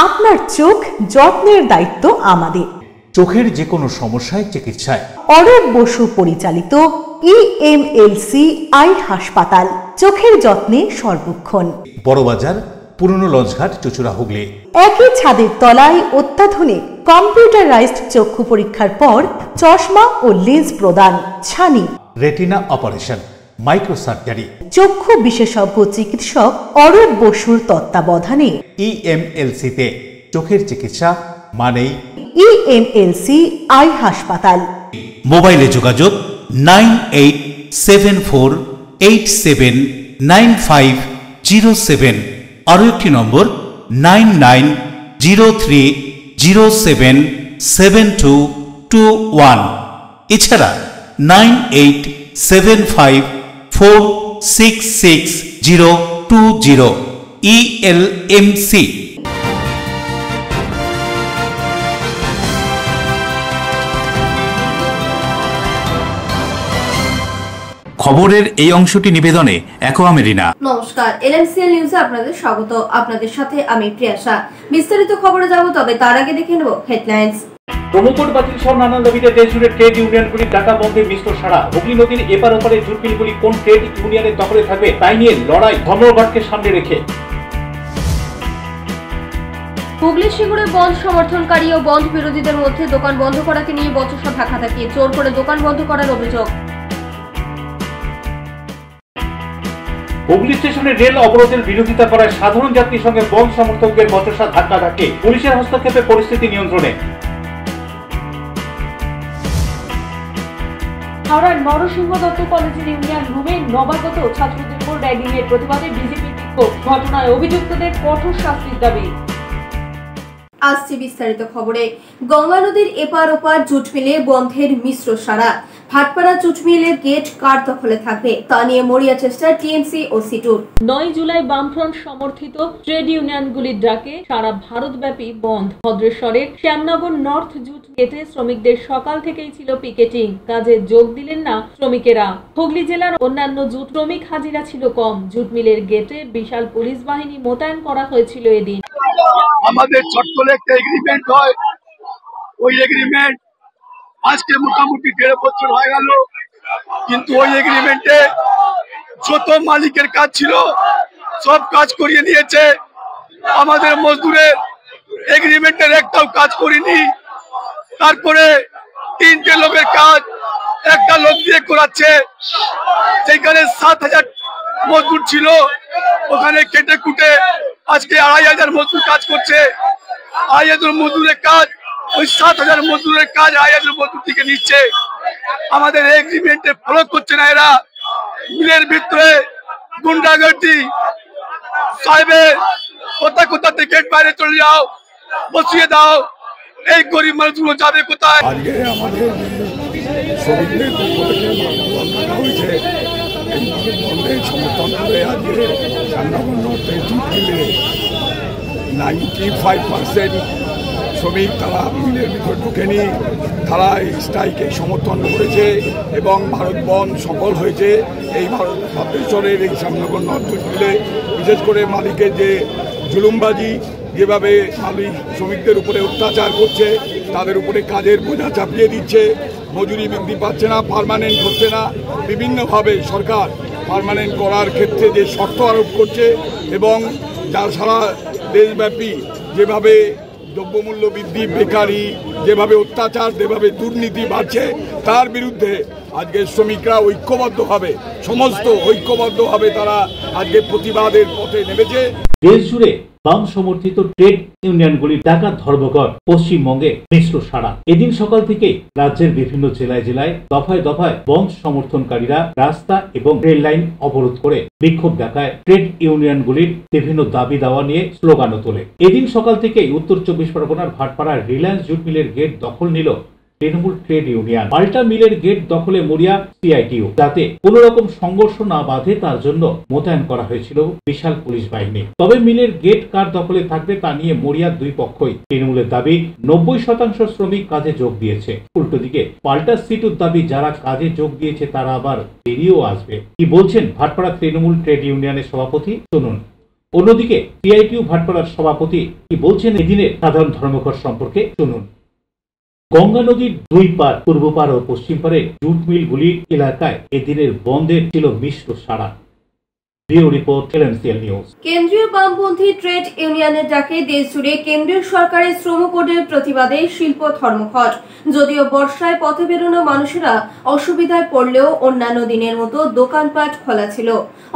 আপনার চোখ যত্নের দায়িত্ব আমাদের। চোখের যে কোনো সমস্যায় চিকিৎসায় অরূপ বসু পরিচালিত EMLC আই হাসপাতাল, চোখের যত্নে সর্বক্ষণ। বড়বাজার, পুরনো লঞ্চঘাট, চুচুড়া, হুগলি। একই ছাদের তলায় অত্যাধুনিক কম্পিউটারাইজড চক্ষু পরীক্ষার পর চশমা ও লেন্স প্রদান, ছানি, রেটিনা অপারেশন, মাইক্রো সার্জারি। চক্ষু বিশেষজ্ঞ চিকিৎসক অরূপ বসুর তত্ত্বাবধানে EMLC-তে চোখের চিকিৎসা মানেই EMLC আই হাসপাতাল। মোবাইলে যোগাযোগ 9874879507। আরও একটি নম্বর 9903077221। এছাড়া 9875466020। ELMC। খবরের এই অংশটি নিবেদনে অ্যাকোয়া মেরিনা। নমস্কার, LMCL নিউজে আপনাদের স্বাগত। আপনাদের সাথে আমি প্রিয়াশা। বিস্তারিত খবরে যাব, তবে তার আগে দেখে নেব হেডলাইন্স। প্রমোকোড বাতিল সহ নানান দাবিতে দেশ জুড়ে ট্রেড ইউনিয়নগুলির ডাকা বন্ধে মিশ্র সাড়া। হুগলি নদীর এপার ওপারে জুট মিলগুলি কোন ট্রেড ইউনিয়নের দখলে থাকবে তাই নিয়ে লড়াই ধর্মঘটকে সামনে রেখে। হুগলি সিঙ্গুরে বন্ধ সমর্থনকারী ও বন্ধ বিরোধীদের মধ্যে দোকান বন্ধ করাকে নিয়ে বচসা ধাক্কাধাক্কি, জোর করে দোকান বন্ধ করার অভিযোগ। হুগলি স্টেশনে রেল অবরোধের বিরোধিতা করায় সাধারণ যাত্রীর সঙ্গে বন্ধ সমর্থকদের বচসা ধাক্কাধাক্কি, পুলিশের হস্তক্ষেপে পরিস্থিতি নিয়ন্ত্রণে। হাওড়ার নরসিংহ দত্ত কলেজের ইউনিয়ন রুমে নবাগত ছাত্রদের উপর র্যাগিং এর প্রতিবাদে বিজেপি বিক্ষোভ, ঘটনায় অভিযুক্তদের কঠোর শাস্তির দাবি। আসছে বিস্তারিত খবরে। গঙ্গা নদীর এপার ওপার জুট মিলে বন্ধের মিশ্র সাড়া। ভাটপাড়া জুট মিলের গেট কার দখলে থাকবে তা নিয়ে মরিয়া চেষ্টা টিএমসি ও সিটুর। 9 জুলাই বামফ্রন্ট সমর্থিত ট্রেড ইউনিয়নগুলির ডাকে সারা ভারতব্যাপী বন্ধ। ভদ্রেশ্বরের শ্যামনগর নর্থ জুট গেটে শ্রমিকদের সকাল থেকেই ছিল পিকেটিং, কাজে যোগ দিলেন না শ্রমিকেরা। হুগলি জেলার অন্যান্য জুট শ্রমিক হাজিরা ছিল কম। জুট মিলের গেটে বিশাল পুলিশ বাহিনী মোতায়েন করা হয়েছিল এদিন। আমাদের চট্টলে একটা এগ্রিমেন্ট হয়, ওই এগ্রিমেন্ট আজকে মোটামুটি 1.5 বছর হয়ে গেল, কিন্তু ওই এগ্রিমেন্টে যত মালিকের কাজ ছিল সব কাজ করিয়ে নিয়েছে। আমাদের মজদুরের এগ্রিমেন্টের একটাও কাজ করিনি। তারপরে 3টে লোকের কাজ একটা লোক দিয়ে করাচ্ছে। যেখানে 7,000 মজদুর ছিল ওখানে কেটে কুটে আজকে 2,500 মজদুর কাজ করছে। 2,500 মজদুরের কাজ, ওই 7,000 মজদুরের কাজ 2,500 মজদুর থেকে নিচ্ছে। আমাদের এগ্রিমেন্টে ফলো করছে না এরা। মিলের ভিতরে গুন্ডাগর্দি, সাহেবের কোথা থেকে বাইরে চলে যাও, বসিয়ে দাও। এই গরিব মানুষগুলো যাবে কোথায়? আজকে আমাদের শ্রমিকদের পক্ষ থেকে বন্ধ হয়েছে। এই বন্ধের সমর্থন করে আজকে শ্যামনগর নর্থে জুট মিলে 95% শ্রমিক তারা মিলের ভিতরে ঢুকেনি, তারা এই স্ট্রাইকে সমর্থন করেছে এবং ভারত বন্ধ সফল হয়েছে। এই ভারতেশ্বরের এই শ্যামনগর নর্থ জুট মিলে বিশেষ করে মালিকের যে জুলুমবাজি, যেভাবে মালিক শ্রমিকদের উপরে অত্যাচার করছে, তাদের উপরে কাজের বোঝা চাপিয়ে দিচ্ছে, মজুরি বৃদ্ধি পাচ্ছে না, পার্মানেন্ট হচ্ছে না, বিভিন্নভাবে সরকার পার্মানেন্ট করার ক্ষেত্রে যে শর্ত আরোপ করছে এবং যা সারা দেশব্যাপী যেভাবে দ্রব্যমূল্য বৃদ্ধি, বেকারি, যেভাবে অত্যাচার, যেভাবে দুর্নীতি বাড়ছে, তার বিরুদ্ধে আজকে শ্রমিকরা ঐক্যবদ্ধভাবে, সমস্ত ঐক্যবদ্ধভাবে তারা আজকে প্রতিবাদের পথে নেমেছে। দেশ জুড়ে বাম সমর্থিত ট্রেড ইউনিয়নগুলির ডাকা ধর্মঘট, পশ্চিমবঙ্গে মিশ্র সাড়া। এদিন সকাল থেকে রাজ্যের বিভিন্ন জেলায় জেলায় দফায় দফায় বন্ধ সমর্থনকারীরা রাস্তা এবং রেল লাইন অবরোধ করে বিক্ষোভ দেখায়। ট্রেড ইউনিয়নগুলির বিভিন্ন দাবি দাওয়া নিয়ে স্লোগানও তোলে। এদিন সকাল থেকেই উত্তর 24 পরগনার ভাটপাড়ার রিলায়েন্স জুট মিলের গেট দখল নিল তৃণমূল ট্রেড ইউনিয়ন। পাল্টা মিলের গেট দখলে মরিয়া সিআইটিউ। যাতে কোনো রকম সংঘর্ষ না বাধে তার জন্য মোতায়েন করা হয়েছিল বিশাল পুলিশ বাহিনী। তবে মিলের গেট কার দখলে থাকবে তা নিয়ে মরিয়ার দুই পক্ষই। তৃণমূলের দাবি 90% শ্রমিক কাজে যোগ দিয়েছে। উল্টো দিকে পাল্টা সিটুর দাবি যারা কাজে যোগ দিয়েছে তারা আবার বেরিয়েও আসবে। কি বলছেন ভাটপাড়া তৃণমূল ট্রেড ইউনিয়নের সভাপতি, শুনুন। অন্যদিকে সিআইটিইউ ভাটপাড়ার সভাপতি কি বলছেন এদিনের সাধারণ ধর্মঘট সম্পর্কে শুনুন। গঙ্গা নদীর দুই পার, পূর্ব পার ও পশ্চিম পারে জুট মিলগুলির এলাকায় এদিনের বন্ধের ছিল মিশ্র সাড়া। Bureau report, LMCL news. কেন্দ্রীয় বামপন্থী ট্রেড ইউনিয়নের ডাকে দেশজুড়ে কেন্দ্রীয় সরকারের শ্রম কোডের প্রতিবাদে শিল্প ধর্মঘট। যদিও বর্ষায় পথে বেরোনো মানুষেরা অসুবিধায় পড়লেও অন্যান্য দিনের মতো দোকানপাট খোলা ছিল।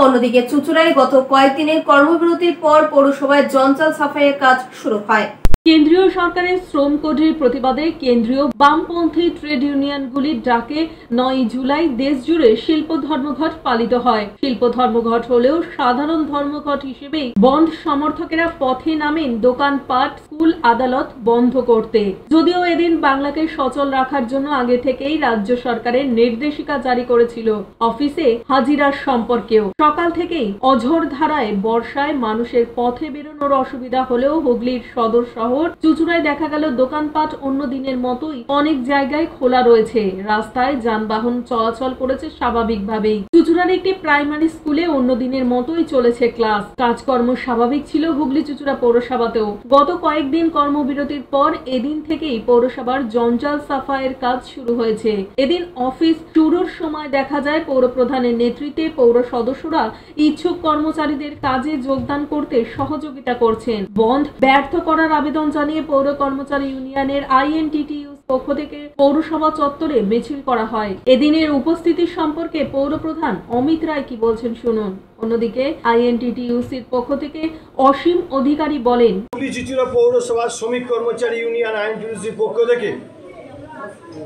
অন্যদিকে চুঁচুড়ায় গত কয়েকদিনের কর্মবিরতির পর পৌরসভায় জঞ্জাল সাফাইয়ের কাজ শুরু হয়। কেন্দ্রীয় সরকারের শ্রম কোডের প্রতিবাদে কেন্দ্রীয় বামপন্থী ট্রেড ইউনিয়নগুলির ডাকে 9 জুলাই দেশজুড়ে শিল্প ধর্মঘট পালিত হয়। শিল্প ধর্মঘট হলেও সাধারণ ধর্মঘট হিসেবেই বন্ধ সমর্থকেরা পথে নামেন দোকানপাট, স্কুল, আদালত বন্ধ করতে। যদিও এদিন বাংলাকে সচল রাখার জন্য আগে থেকেই রাজ্য সরকারের নির্দেশিকা জারি করেছিল অফিসে হাজিরার সম্পর্কেও। সকাল থেকেই অঝোর ধারায় বর্ষায় মানুষের পথে বেরোনোর অসুবিধা হলেও হুগলির সদর শহর চুঁচুড়ায় দেখা গেল দোকানপাট অন্য দিনের মতোই অনেক জায়গায় খোলা রয়েছে। রাস্তায় যানবাহন চলাচল করেছে স্বাভাবিকভাবেই। চুঁচুড়ার একটি প্রাইমারি স্কুলে অন্য দিনের মতোই চলেছে ক্লাস। কাজকর্ম স্বাভাবিক ছিল হুগলি চুঁচুড়া পৌরসভাতেও। গত কয়েকদিন কর্মবিরতির পর এদিন থেকেই পৌরসভার জঞ্জাল সাফাইয়ের কাজ শুরু হয়েছে। এদিন অফিস শুরুর সময় দেখা যায় পৌরপ্রধানের নেতৃত্বে পৌর সদস্যরা ইচ্ছুক কর্মচারীদের কাজে যোগদান করতে সহযোগিতা করছেন। বন্ধ ব্যর্থ করার আবেদন জানিয়ে পৌর কর্মচারী ইউনিয়নের আইএনটিটিইউ পক্ষ থেকে পৌরসভা চত্বরে মিছিল করা হয়। এদিনের উপস্থিতি সম্পর্কে পৌরপ্রধান অমিত রায় কি বলছেন শুনুন। অন্যদিকে আইএনটিটিইউসির পক্ষ থেকে অসীম অধিকারী বলেন, চুঁচুড়া পৌরসভার শ্রমিক কর্মচারী ইউনিয়ন আইএনটিটিইউসির পক্ষ থেকে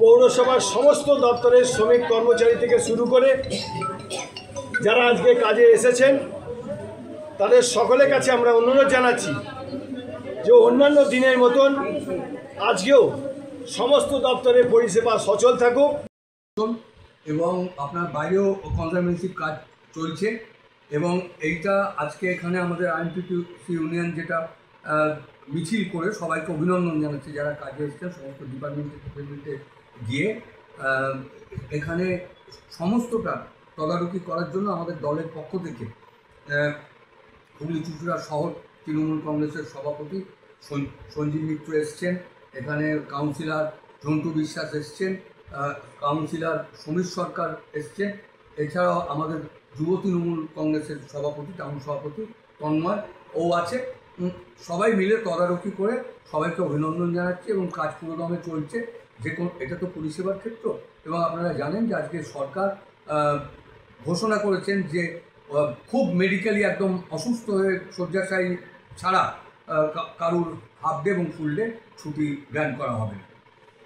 পৌরসভার সমস্ত দপ্তরের শ্রমিক কর্মচারী থেকে শুরু করে যারা আজকে কাজে এসেছেন তাদের সকলের কাছে আমরা অনুরোধ জানাচ্ছি যে অন্যান্য দিনের মতন আজকেও সমস্ত দপ্তরের পরিষেবা সচল থাকুক এবং আপনার বাইরেও কনজারভেন্সি কাজ চলছে। এবং এইটা আজকে এখানে আমাদের আইএনটিটিইউসি ইউনিয়ন যেটা মিছিল করে সবাইকে অভিনন্দন জানাচ্ছে যারা কাজে এসেছেন সমস্ত ডিপার্টমেন্টে গিয়ে এখানে সমস্তটা তদারকি করার জন্য আমাদের দলের পক্ষ থেকে হুগলি চুঁচুড়া শহর তৃণমূল কংগ্রেসের সভাপতি সঞ্জীব মিত্র এসছেন, এখানে কাউন্সিলর ঝন্টু বিশ্বাস এসছেন, কাউন্সিলর সমীর সরকার এসছেন, এছাড়াও আমাদের যুব তৃণমূল কংগ্রেসের সভাপতি টাউন সভাপতি তন্ময় ও আছে। সবাই মিলে তদারকি করে সবাইকে অভিনন্দন জানাচ্ছি এবং কাজ পুরোদমে চলছে। যে এটা তো পরিষেবার ক্ষেত্র এবং আপনারা জানেন যে আজকে সরকার ঘোষণা করেছেন যে খুব মেডিকেলি একদম অসুস্থ হয়ে শয্যাশায়ী ছাড়া কারুর হাফ ডে এবং ফুল ডে ছুটি গ্রান্ট করা হবে।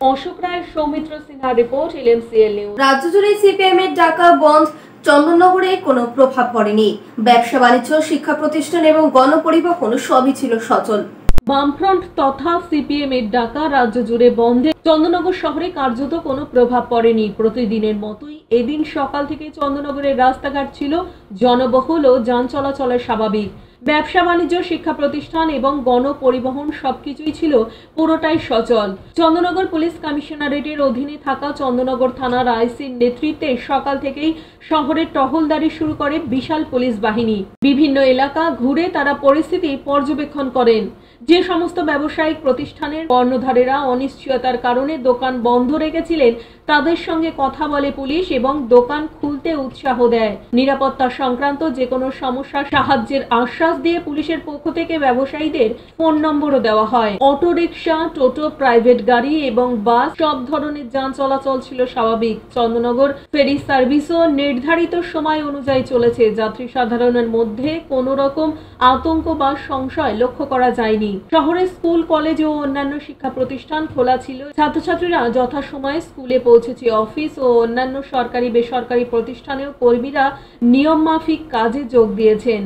অশোক রায়, Soumitra Sinha report, LMCL news. রাজ্য জুড়ে সিপিএম এর ডাকা বন্ধ চন্দননগরে কোনো প্রভাব পড়েনি। ব্যবসা বাণিজ্য, শিক্ষা প্রতিষ্ঠান এবং গণপরিবহন সবই ছিল সচল। বামফ্রন্ট তথা সিপিএম এর ডাকা রাজ্য জুড়ে বন্ধে চন্দননগর শহরে কার্যত কোনো প্রভাব পড়েনি। প্রতিদিনের মতোই এদিন সকাল থেকে চন্দননগরের রাস্তাঘাট ছিল জনবহুল ও যান চলাচলের স্বাভাবিক। ব্যবসা বাণিজ্য, শিক্ষা প্রতিষ্ঠান এবং গণপরিবহন সবকিছুই ছিল পুরোটাই সচল। চন্দননগর পুলিশ কমিশনারেটের অধীনে থাকা চন্দননগর থানার আইসির নেতৃত্বে সকাল থেকেই শহরে টহলদারি শুরু করে বিশাল পুলিশ বাহিনী। বিভিন্ন এলাকা ঘুরে তারা পরিস্থিতি পর্যবেক্ষণ করেন। যে সমস্ত ব্যবসায়িক প্রতিষ্ঠানের কর্ণধারেরা অনিশ্চয়তার কারণে দোকান বন্ধ রেখেছিলেন তাদের সঙ্গে কথা বলে পুলিশ এবং দোকান খুলতে উৎসাহ দেয়। নিরাপত্তা সংক্রান্ত যে কোনো সমস্যার সাহায্যের আশ্বাস দিয়ে পুলিশের পক্ষ থেকে ব্যবসায়ীদের ফোন নম্বরও দেওয়া হয়। অটো রিকশা, টোটো, প্রাইভেট গাড়ি এবং বাস সব ধরনের যান চলাচল ছিল স্বাভাবিক। চন্দননগর ফেরি সার্ভিসও নির্ধারিত সময় অনুযায়ী চলেছে। যাত্রী সাধারণের মধ্যে কোনো রকম আতঙ্ক বা সংশয় লক্ষ্য করা যায়নি। শহরের স্কুল, কলেজ ও অন্যান্য শিক্ষা প্রতিষ্ঠান খোলা ছিল। ছাত্রছাত্রীরা যথাসময়ে স্কুলে পৌঁছেছে। অফিস ও অন্যান্য সরকারি বেসরকারি প্রতিষ্ঠানেও কর্মীরা নিয়ম মাফিক কাজে যোগ দিয়েছেন।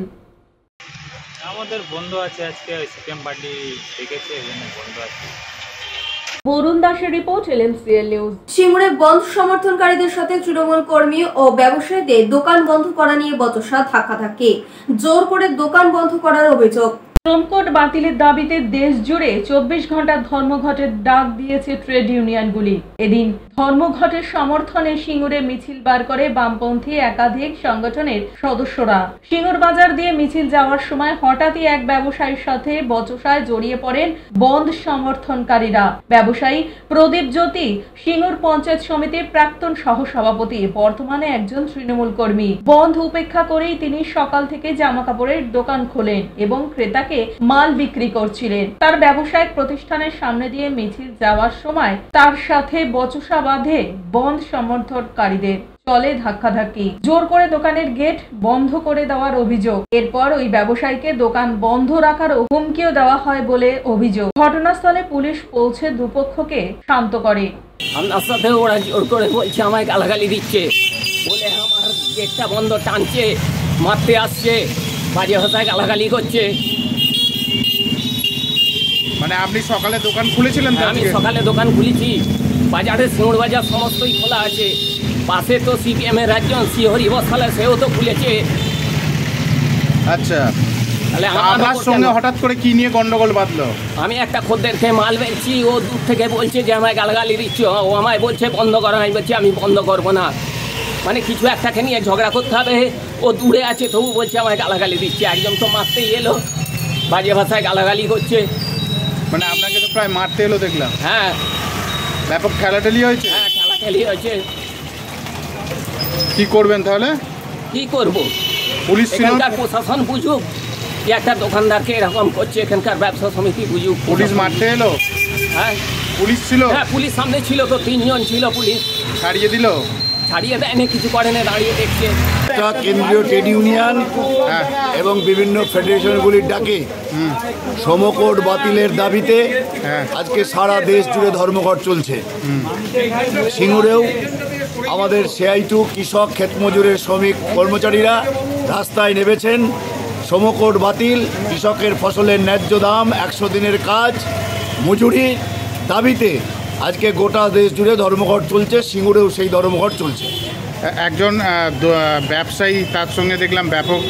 আমাদের বন্ধ আছে, আজকে সিপিএম পার্টি ডেকেছে, এজন্য বন্ধ আছে। বরুণ দাসের রিপোর্ট, এলএমসিএল নিউজ। সিঙ্গুরে বন্ধ সমর্থনকারীদের সাথে তৃণমূল কর্মী ও ব্যবসায়ীদের দোকান বন্ধ করা নিয়ে বচসা, ধাক্কাধাক্কি, জোর করে দোকান বন্ধ করার অভিযোগ। শ্রমকোড বাতিলের দাবিতে দেশ জুড়ে 24 ঘন্টা ধর্মঘটের ডাক দিয়েছে ট্রেড ইউনিয়নগুলি। এদিন ধর্মঘটের সমর্থনে সিঙ্গুরে মিছিল বার করে বামপন্থী একাধিক সংগঠনের সদস্যরা। সিঙ্গুর বাজার দিয়ে মিছিল যাওয়ার সময় হঠাৎই এক ব্যবসায়ীর সাথে বচসায় জড়িয়ে পড়েন বন্ধ সমর্থনকারীরা। ব্যবসায়ী প্রদীপ জ্যোতি সিঙ্গুর পঞ্চায়েত সমিতির প্রাক্তন সহসভাপতি, বর্তমানে একজন তৃণমূল কর্মী। বন্ধ উপেক্ষা করেই তিনি সকাল থেকে জামা কাপড়ের দোকান খোলেন এবং ক্রেতাকে মাল বিক্রি করছিলেন। তার ব্যবসায়িক প্রতিষ্ঠানের সামনে দিয়ে মিছিল যাওয়ার সময় তার সাথে বচসা বাঁধে বন্ধ সমর্থনকারীদের। চলে ধাক্কাধাক্কি, জোর করে দোকানের গেট বন্ধ করে দেওয়ার অভিযোগ। এরপর ওই ব্যবসায়ীকে দোকান বন্ধ রাখার হুমকিও দেওয়া হয় বলে অভিযোগ। ঘটনাস্থলে পুলিশ পৌঁছে দুপক্ষকে শান্ত করে। আমার সাথে ওরা জোর করে বলছে, আমায় গালাগালি দিচ্ছে, বলে আমার গেটটা বন্ধ টানছে, মারতে আসছে, বাজে ভাষায় গালাগালি করছে। মানে আপনি সকালে দোকান খুলেছিলেন? আমি সকালে দোকান খুলেছি, বাজারে সিঙ্গুর বাজার সমস্তই খোলা আছে। পাশে তো সিপিএম এর একজন শিহরি বসালে, সেও তো খুলেছে। আচ্ছা, তাহলে আমার সঙ্গে হঠাৎ করে কি নিয়ে গন্ডগোল বাঁধলো? আমি একটা খদ্দেরকে মাল বেচছি, ও দূর থেকে বলছে যে আমায় গালাগালি দিচ্ছে, ও আমায় বলছে বন্ধ করো। আমি বলছি আমি বন্ধ করবো না, মানে কিছু একটাকে নিয়ে ঝগড়া করতে হবে। ও দূরে আছে তবু বলছে আমায় গালাগালি দিচ্ছে। একজন তো মারতেই এলো, বাজে ভাষায় গালাগালি করছে। মানে আপনাকে তো প্রায় মারতে এলো দেখলাম। হ্যাঁ, ব্যাপক ঠেলাঠেলি হয়েছে? হ্যাঁ, ঠেলাঠেলি হয়েছে। কি করবেন তাহলে? কি করব, পুলিশ এখানকার প্রশাসন বুঝুক যে একটা দোকানদারকে এরকম করছে, এখানকার ব্যবসা সমিতি বুঝুক। পুলিশ মারতে এলো? হ্যাঁ, পুলিশ ছিল? হ্যাঁ, পুলিশ সামনে ছিল তো, 3 জন ছিল। পুলিশ ছাড়িয়ে দিল? ছাড়িয়ে দেয়নি, কিছু করেনি, দাঁড়িয়ে দেখছে। কেন্দ্রীয় ট্রেড ইউনিয়ন এবং বিভিন্ন ফেডারেশনগুলির ডাকে শ্রমকোড বাতিলের দাবিতে আজকে সারা দেশ জুড়ে ধর্মঘট চলছে। সিঙ্গুরেও আমাদের CI2 কৃষক ক্ষেতমজুরের শ্রমিক কর্মচারীরা রাস্তায় নেমেছেন। শ্রমকোড বাতিল, কৃষকের ফসলের ন্যায্য দাম, 100 দিনের কাজ, মজুরির দাবিতে আজকে গোটা দেশ জুড়ে ধর্মঘট চলছে। সিঙ্গুরেও সেই ধর্মঘট চলছে। একজন ব্যবসায়ী, তার সঙ্গে দেখলাম ব্যাপক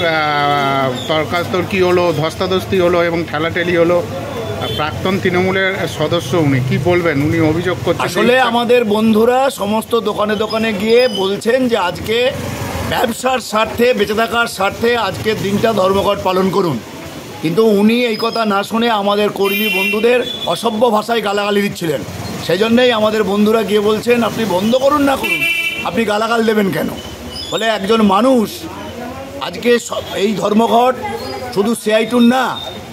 তর্কাতর্কি হলো, ধস্তাধস্তি হলো এবং ঠেলাঠেলি হলো। প্রাক্তন তৃণমূলের সদস্য উনি, কি বলবেন? উনি অভিযোগ করছেন আসলে আমাদের বন্ধুরা সমস্ত দোকানে দোকানে গিয়ে বলছেন যে আজকে ব্যবসার স্বার্থে, বেঁচে থাকার স্বার্থে আজকের দিনটা ধর্মঘট পালন করুন। কিন্তু উনি এই কথা না শুনে আমাদের কর্মী বন্ধুদের অসভ্য ভাষায় গালাগালি দিচ্ছিলেন। সেই জন্যেই আমাদের বন্ধুরা গিয়ে বলছেন আপনি বন্ধ করুন না করুন, আপনি গালাগাল দেবেন কেন? বলে একজন মানুষ আজকে এই ধর্মঘট শুধু CI2 না,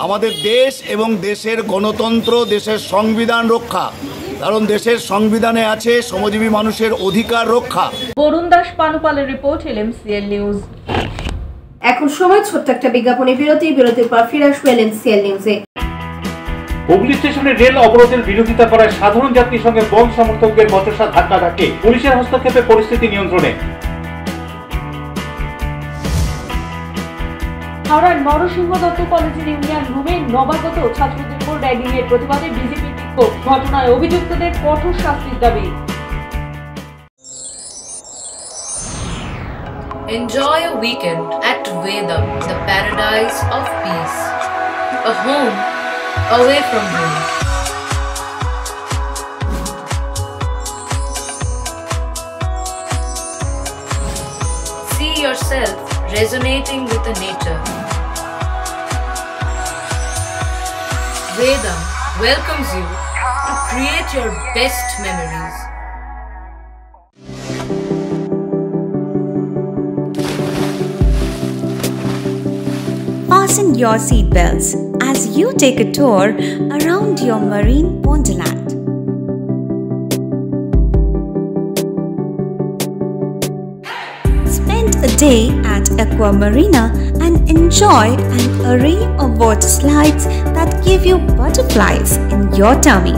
আমাদের দেশ এবং দেশের গণতন্ত্র, দেশের সংবিধান রক্ষা। কারণ দেশের সংবিধানে আছে শ্রমজীবী মানুষের অধিকার রক্ষা। বরুণ দাস পানুপালের রিপোর্ট, LMCL নিউজ। এখন সময় ছোট্ট একটা বিজ্ঞাপনী বিরতির পর ফিরে আসবো LMCL নিউজে। হুগলি স্টেশনে রেল অবরোধের বিরোধিতা করায় সাধারণ যাত্রীর সঙ্গে বন্ধ সমর্থকদের বচসা ধাক্কাধাক্কি, পুলিশের হস্তক্ষেপে পরিস্থিতি নিয়ন্ত্রণে। হাওড়ার নরসিংহ দত্ত কলেজের ইউনিয়ন রুমে নবাগত ছাত্রদের উপর র্যাগিং এর প্রতিবাদে বিজেপির বিক্ষোভ। ঘটনায় অভিযুক্তদের কঠোর শাস্তির দাবি। Enjoy a weekend at Vedam, the paradise of peace. A home away from home. See yourself resonating with the nature. Vedam welcomes you to create your best memories. Fasten your seatbelts as you take a tour around your marine wonderland. Spend a day at Aqua Marina and enjoy an array of water slides that give you butterflies in your tummy.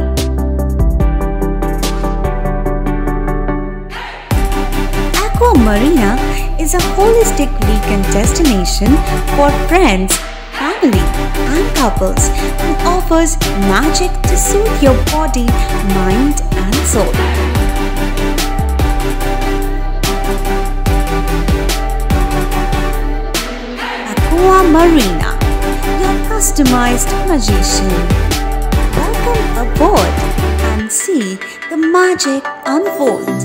Aqua Marina is a holistic weekend destination for friends, family and couples and offers magic to soothe your body, mind and soul. Aqua Marina, your customized magician. Welcome aboard and see the magic unfold.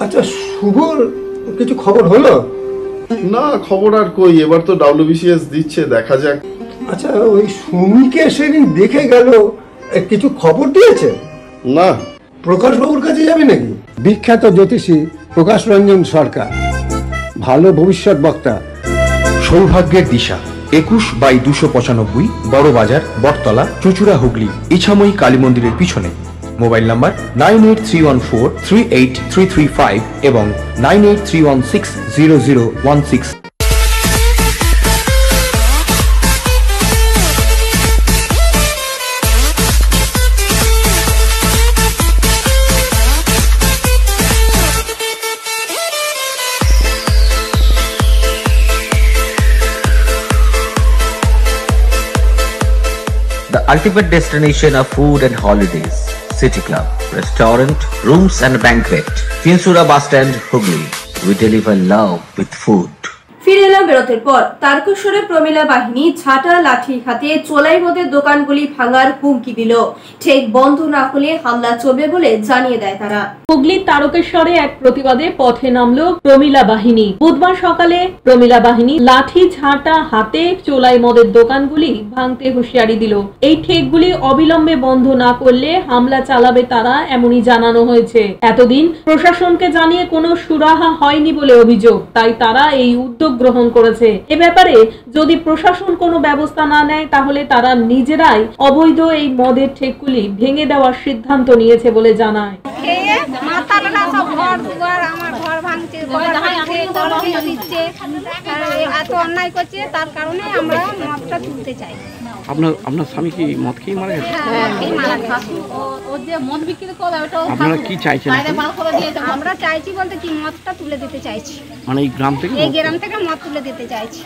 আচ্ছা শুভর কিছু খবর হলো? না খবর আর কই, এবার তো WBCS দিচ্ছে, দেখা যাক। আচ্ছা ওই সুমিকে সেদিন দেখে গেল, কিছু খবর দিয়েছে? না। প্রকাশ বাবুর কাছে যাবে নাকি? বিখ্যাত জ্যোতিষী প্রকাশ রঞ্জন সরকার, ভালো ভবিষ্যৎ বক্তা। সৌভাগ্যের দিশা 21/295 বড় বাজার, বটতলা, চুঁচুড়া, হুগলি, ইছাময়ী কালী মন্দিরের পিছনে। মোবাইল নাম্বার 9831438335 এবং 9831600016। The ultimate destination of food and holidays. City Club, restaurant, rooms and banquet. Finsura Bus Stand, Hugli. We deliver love with food. ফিরে এলাম বিরতির পর। তারকেশ্বরে প্রমিলা বাহিনী ঝাঁটা লাঠির হাতে চোলাই মদের দোকানগুলি ভাঙার হুমকি দিল। ঠিক বন্ধ না হলে হামলা চলবে বলে জানিয়ে দেয় তারা। হুগলির তারকেশ্বরে এক প্রতিবাদে পথে নামলো প্রমিলা বাহিনী। বুধবার সকালে প্রমিলা বাহিনী লাঠি ঝাঁটা হাতে চোলাই মদের দোকানগুলি ভাঙতে হুঁশিয়ারি দিল। এই ঠেকগুলি অবিলম্বে বন্ধ না করলে হামলা চালাবে তারা, এমনই জানানো হয়েছে। এতদিন প্রশাসনকে জানিয়ে কোনো সুরাহা হয়নি বলে অভিযোগ, তাই তারা এই উদ্যোগ গ্রহণ করেছে। এ ব্যাপারে যদি প্রশাসন কোনো ব্যবস্থা না নেয় তাহলে তারা নিজেরাই অবৈধ এই মদের ঠেকগুলি ভেঙে দেওয়ার সিদ্ধান্ত নিয়েছে বলে জানায়। আপনার স্বামী কি মদ খেয়ে মারা গেছে? আপনারা কি চাইছেন? আমরা চাইছি বলতে কি মদটা তুলে দিতে চাইছি, মানে এই গ্রাম থেকে মদ তুলে দিতে চাইছি।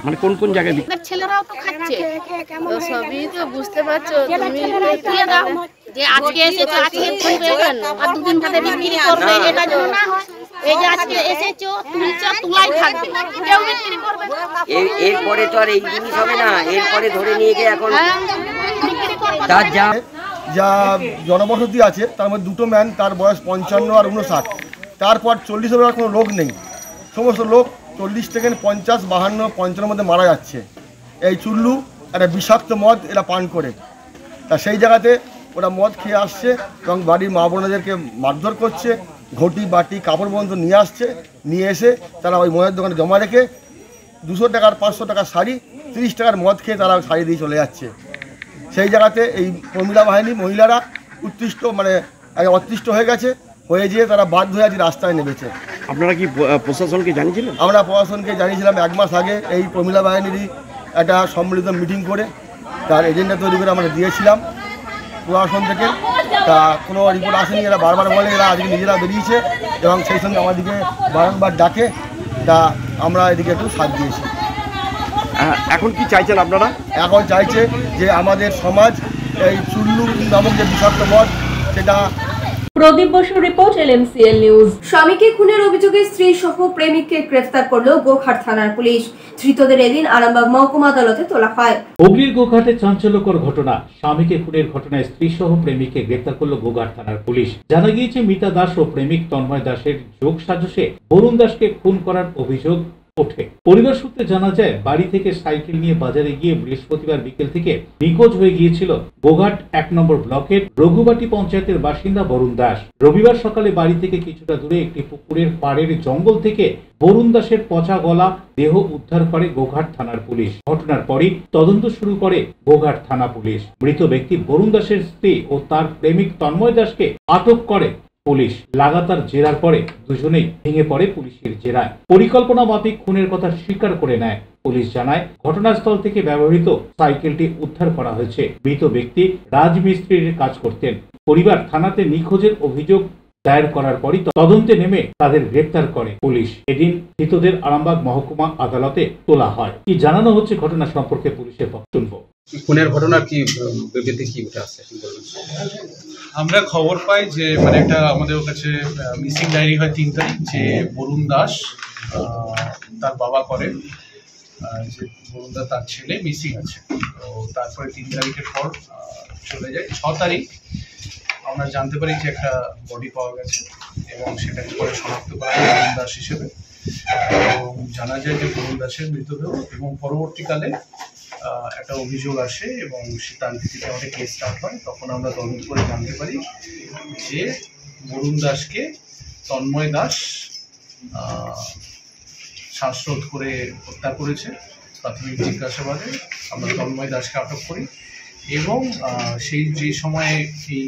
মানে কোন কোন জায়গায় ছেলেরাও তো খাচ্ছে, সবই তো বুঝতে পারছো। তুমি তুলে দাও যে আজকে এসেছো, আজকে তুলবে কেন, আর দুদিন বাদে বিক্রি করবে, এটা যেন না হয়। এই যে আজকে এসেছো তুলছো, তুলাই থাকবে, কেউ বিক্রি করবে। এরপরে তো আর এই জিনিস হবে না, এরপরে ধরে নিয়ে গিয়ে এখন তার যা জনবসতি আছে তার মধ্যে দুটো ম্যান, তার বয়স 55 আর 59। তারপর 40 আর কোনো লোক নেই। সমস্ত লোক 40 থেকে 50, 52, 55 মধ্যে মারা যাচ্ছে। এই চুল্লু একটা বিষাক্ত মদ এরা পান করে, তা সেই জায়গাতে ওরা মদ খেয়ে আসছে এবং বাড়ির মা বোনেদেরকে মারধর করছে। ঘটি বাটি কাপড় পর্যন্ত নিয়ে আসছে, নিয়ে এসে তারা ওই মদের দোকানে জমা রেখে 200 টাকার 500 টাকার শাড়ি, 30 টাকার মদ খেয়ে তারা শাড়ি দিয়ে চলে যাচ্ছে। সেই জায়গাতে এই প্রমিলা বাহিনী মহিলারা অতিষ্ঠ হয়ে গেছে, হয়ে যেয়ে তারা বাধ্য হয়ে আজ রাস্তায় নেমেছে। আপনারা কি প্রশাসনকে জানিয়েছিলেন? আমরা প্রশাসনকে জানিয়েছিলাম 1 মাস আগে। এই প্রমিলা বাহিনীরই একটা সম্মিলিত মিটিং করে তার এজেন্ডা তৈরি করে আমরা দিয়েছিলাম প্রশাসন থেকে। তা কোনো রিপোর্ট আসেনি। এরা বারবার বলে এরা আজকে নিজেরা বেরিয়েছে এবং সেই সঙ্গে আমাদেরকে বারংবার ডাকে, তা আমরা এদিকে একটু সাথ দিয়েছি। এখন কি চাইছেন আপনারা? এখন চাইছে যে আমাদের সমাজ এই চুল্লু নামক যে বিষাক্ত মদ সেটা। প্রদীপ বসুর রিপোর্ট, LMCL নিউজ। স্বামীকে খুনের অভিযোগে স্ত্রী সহ প্রেমিককে গ্রেফতার করলো গোঘাট থানার পুলিশ। ধৃতদের এদিন আরামবাগ মহকুমা আদালতে তোলা হয়। হুগলির গোঘাটে চাঞ্চল্যকর ঘটনা। স্বামীকে খুনের ঘটনায় স্ত্রী সহ প্রেমিককে গ্রেফতার করলো গোঘাট থানার পুলিশ। জানা গিয়েছে মিতা দাস ও প্রেমিক তন্ময় দাসের যোগ সাজসে বরুণ দাসকে খুন করার অভিযোগ ওঠে। পরিবার সূত্রে জানা যায়, বাড়ি থেকে সাইকেল নিয়ে বাজারে গিয়ে বৃহস্পতিবার বিকেল থেকে নিখোঁজ হয়ে গিয়েছিল গোঘাট 1 নম্বর ব্লকের রঘুবাটি পঞ্চায়েতের বাসিন্দা বরুণ দাস। রবিবার সকালে বাড়ি থেকে কিছুটা দূরে একটি পুকুরের পাড়ের জঙ্গল থেকে বরুণ দাসের পচা গলা দেহ উদ্ধার করে গোঘাট থানার পুলিশ। ঘটনার পরই তদন্ত শুরু করে গোঘাট থানা পুলিশ। মৃত ব্যক্তি বরুণ দাসের স্ত্রী ও তার প্রেমিক তন্ময় দাসকে আটক করে পুলিশ। লাগাতার জেরার পরে দুজনেই ভেঙে পড়ে পুলিশের জেরায়। পরিকল্পনা মাফিক খুনের কথা স্বীকার করে নেয় পুলিশ। জানায়, ঘটনাস্থল থেকে ব্যবহৃত সাইকেলটি উদ্ধার করা হয়েছে। মৃত ব্যক্তি রাজমিস্ত্রির কাজ করতেন। পরিবার থানাতে নিখোঁজের অভিযোগ দায়ের করার পরই তদন্তে নেমে তাদের গ্রেপ্তার করে পুলিশ। এদিন ধৃতদের আরামবাগ মহকুমা আদালতে তোলা হয়। কি জানানো হচ্ছে ঘটনা সম্পর্কে পুলিশের বক্তব্য। খুনের ঘটনা কি বিবৃতি কি উঠে আসছে? আমরা খবর পাই যে একটা আমাদের কাছে মিসিং ডায়েরি হয় 3 তারিখ, যে বরুণ দাস তার বাবা করে যে বরুণদা তার ছেলে মিসিং আছে। তো তারপরে 3 তারিখের পর চলে যায়। 6 তারিখ আমরা জানতে পারি যে একটা বডি পাওয়া গেছে এবং সেটাকে পরে শনাক্ত করা হয় বরুণ দাস হিসেবে এবং জানা যায় যে বরুণ দাসের মৃতদেহ এবং পরবর্তীকালে একটা অভিযোগ আসে এবং তার ভিত্তিতে আমাদের কেস স্টার্ট হয়। তখন আমরা তদন্ত করে জানতে পারি যে বরুণ দাসকে তন্ময় দাস শ্বাসরোধ করে হত্যা করেছে। প্রাথমিক জিজ্ঞাসাবাদে আমরা তন্ময় দাসকে আটক করি এবং সেই যে সময়ে এই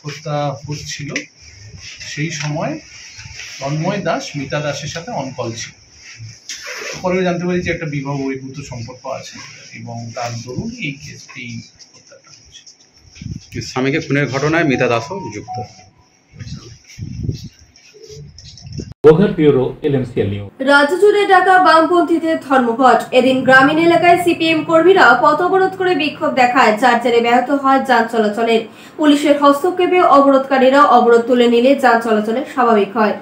হত্যা হচ্ছিল সেই সময় তন্ময় দাস মিতা দাসের সাথে অনকল ছিল। পরে জানতে পারি যে একটা বিবাহ বহির্ভূত সম্পর্ক আছে এবং তার দরুন এই হত্যাটা হচ্ছে। স্বামীকে খুনের ঘটনায় মিতা দাসও যুক্ত। রাজ্য জুড়ে ডাকা বামপন্থীদের ধর্মঘট। এদিন গ্রামীণ এলাকায় সিপিএম কর্মীরা পথ অবরোধ করে বিক্ষোভ দেখায়, যার জেরে ব্যাহত হয় যান চলাচলের। পুলিশের হস্তক্ষেপে অবরোধকারীরা অবরোধ তুলে নিলে যান চলাচলে স্বাভাবিক হয়।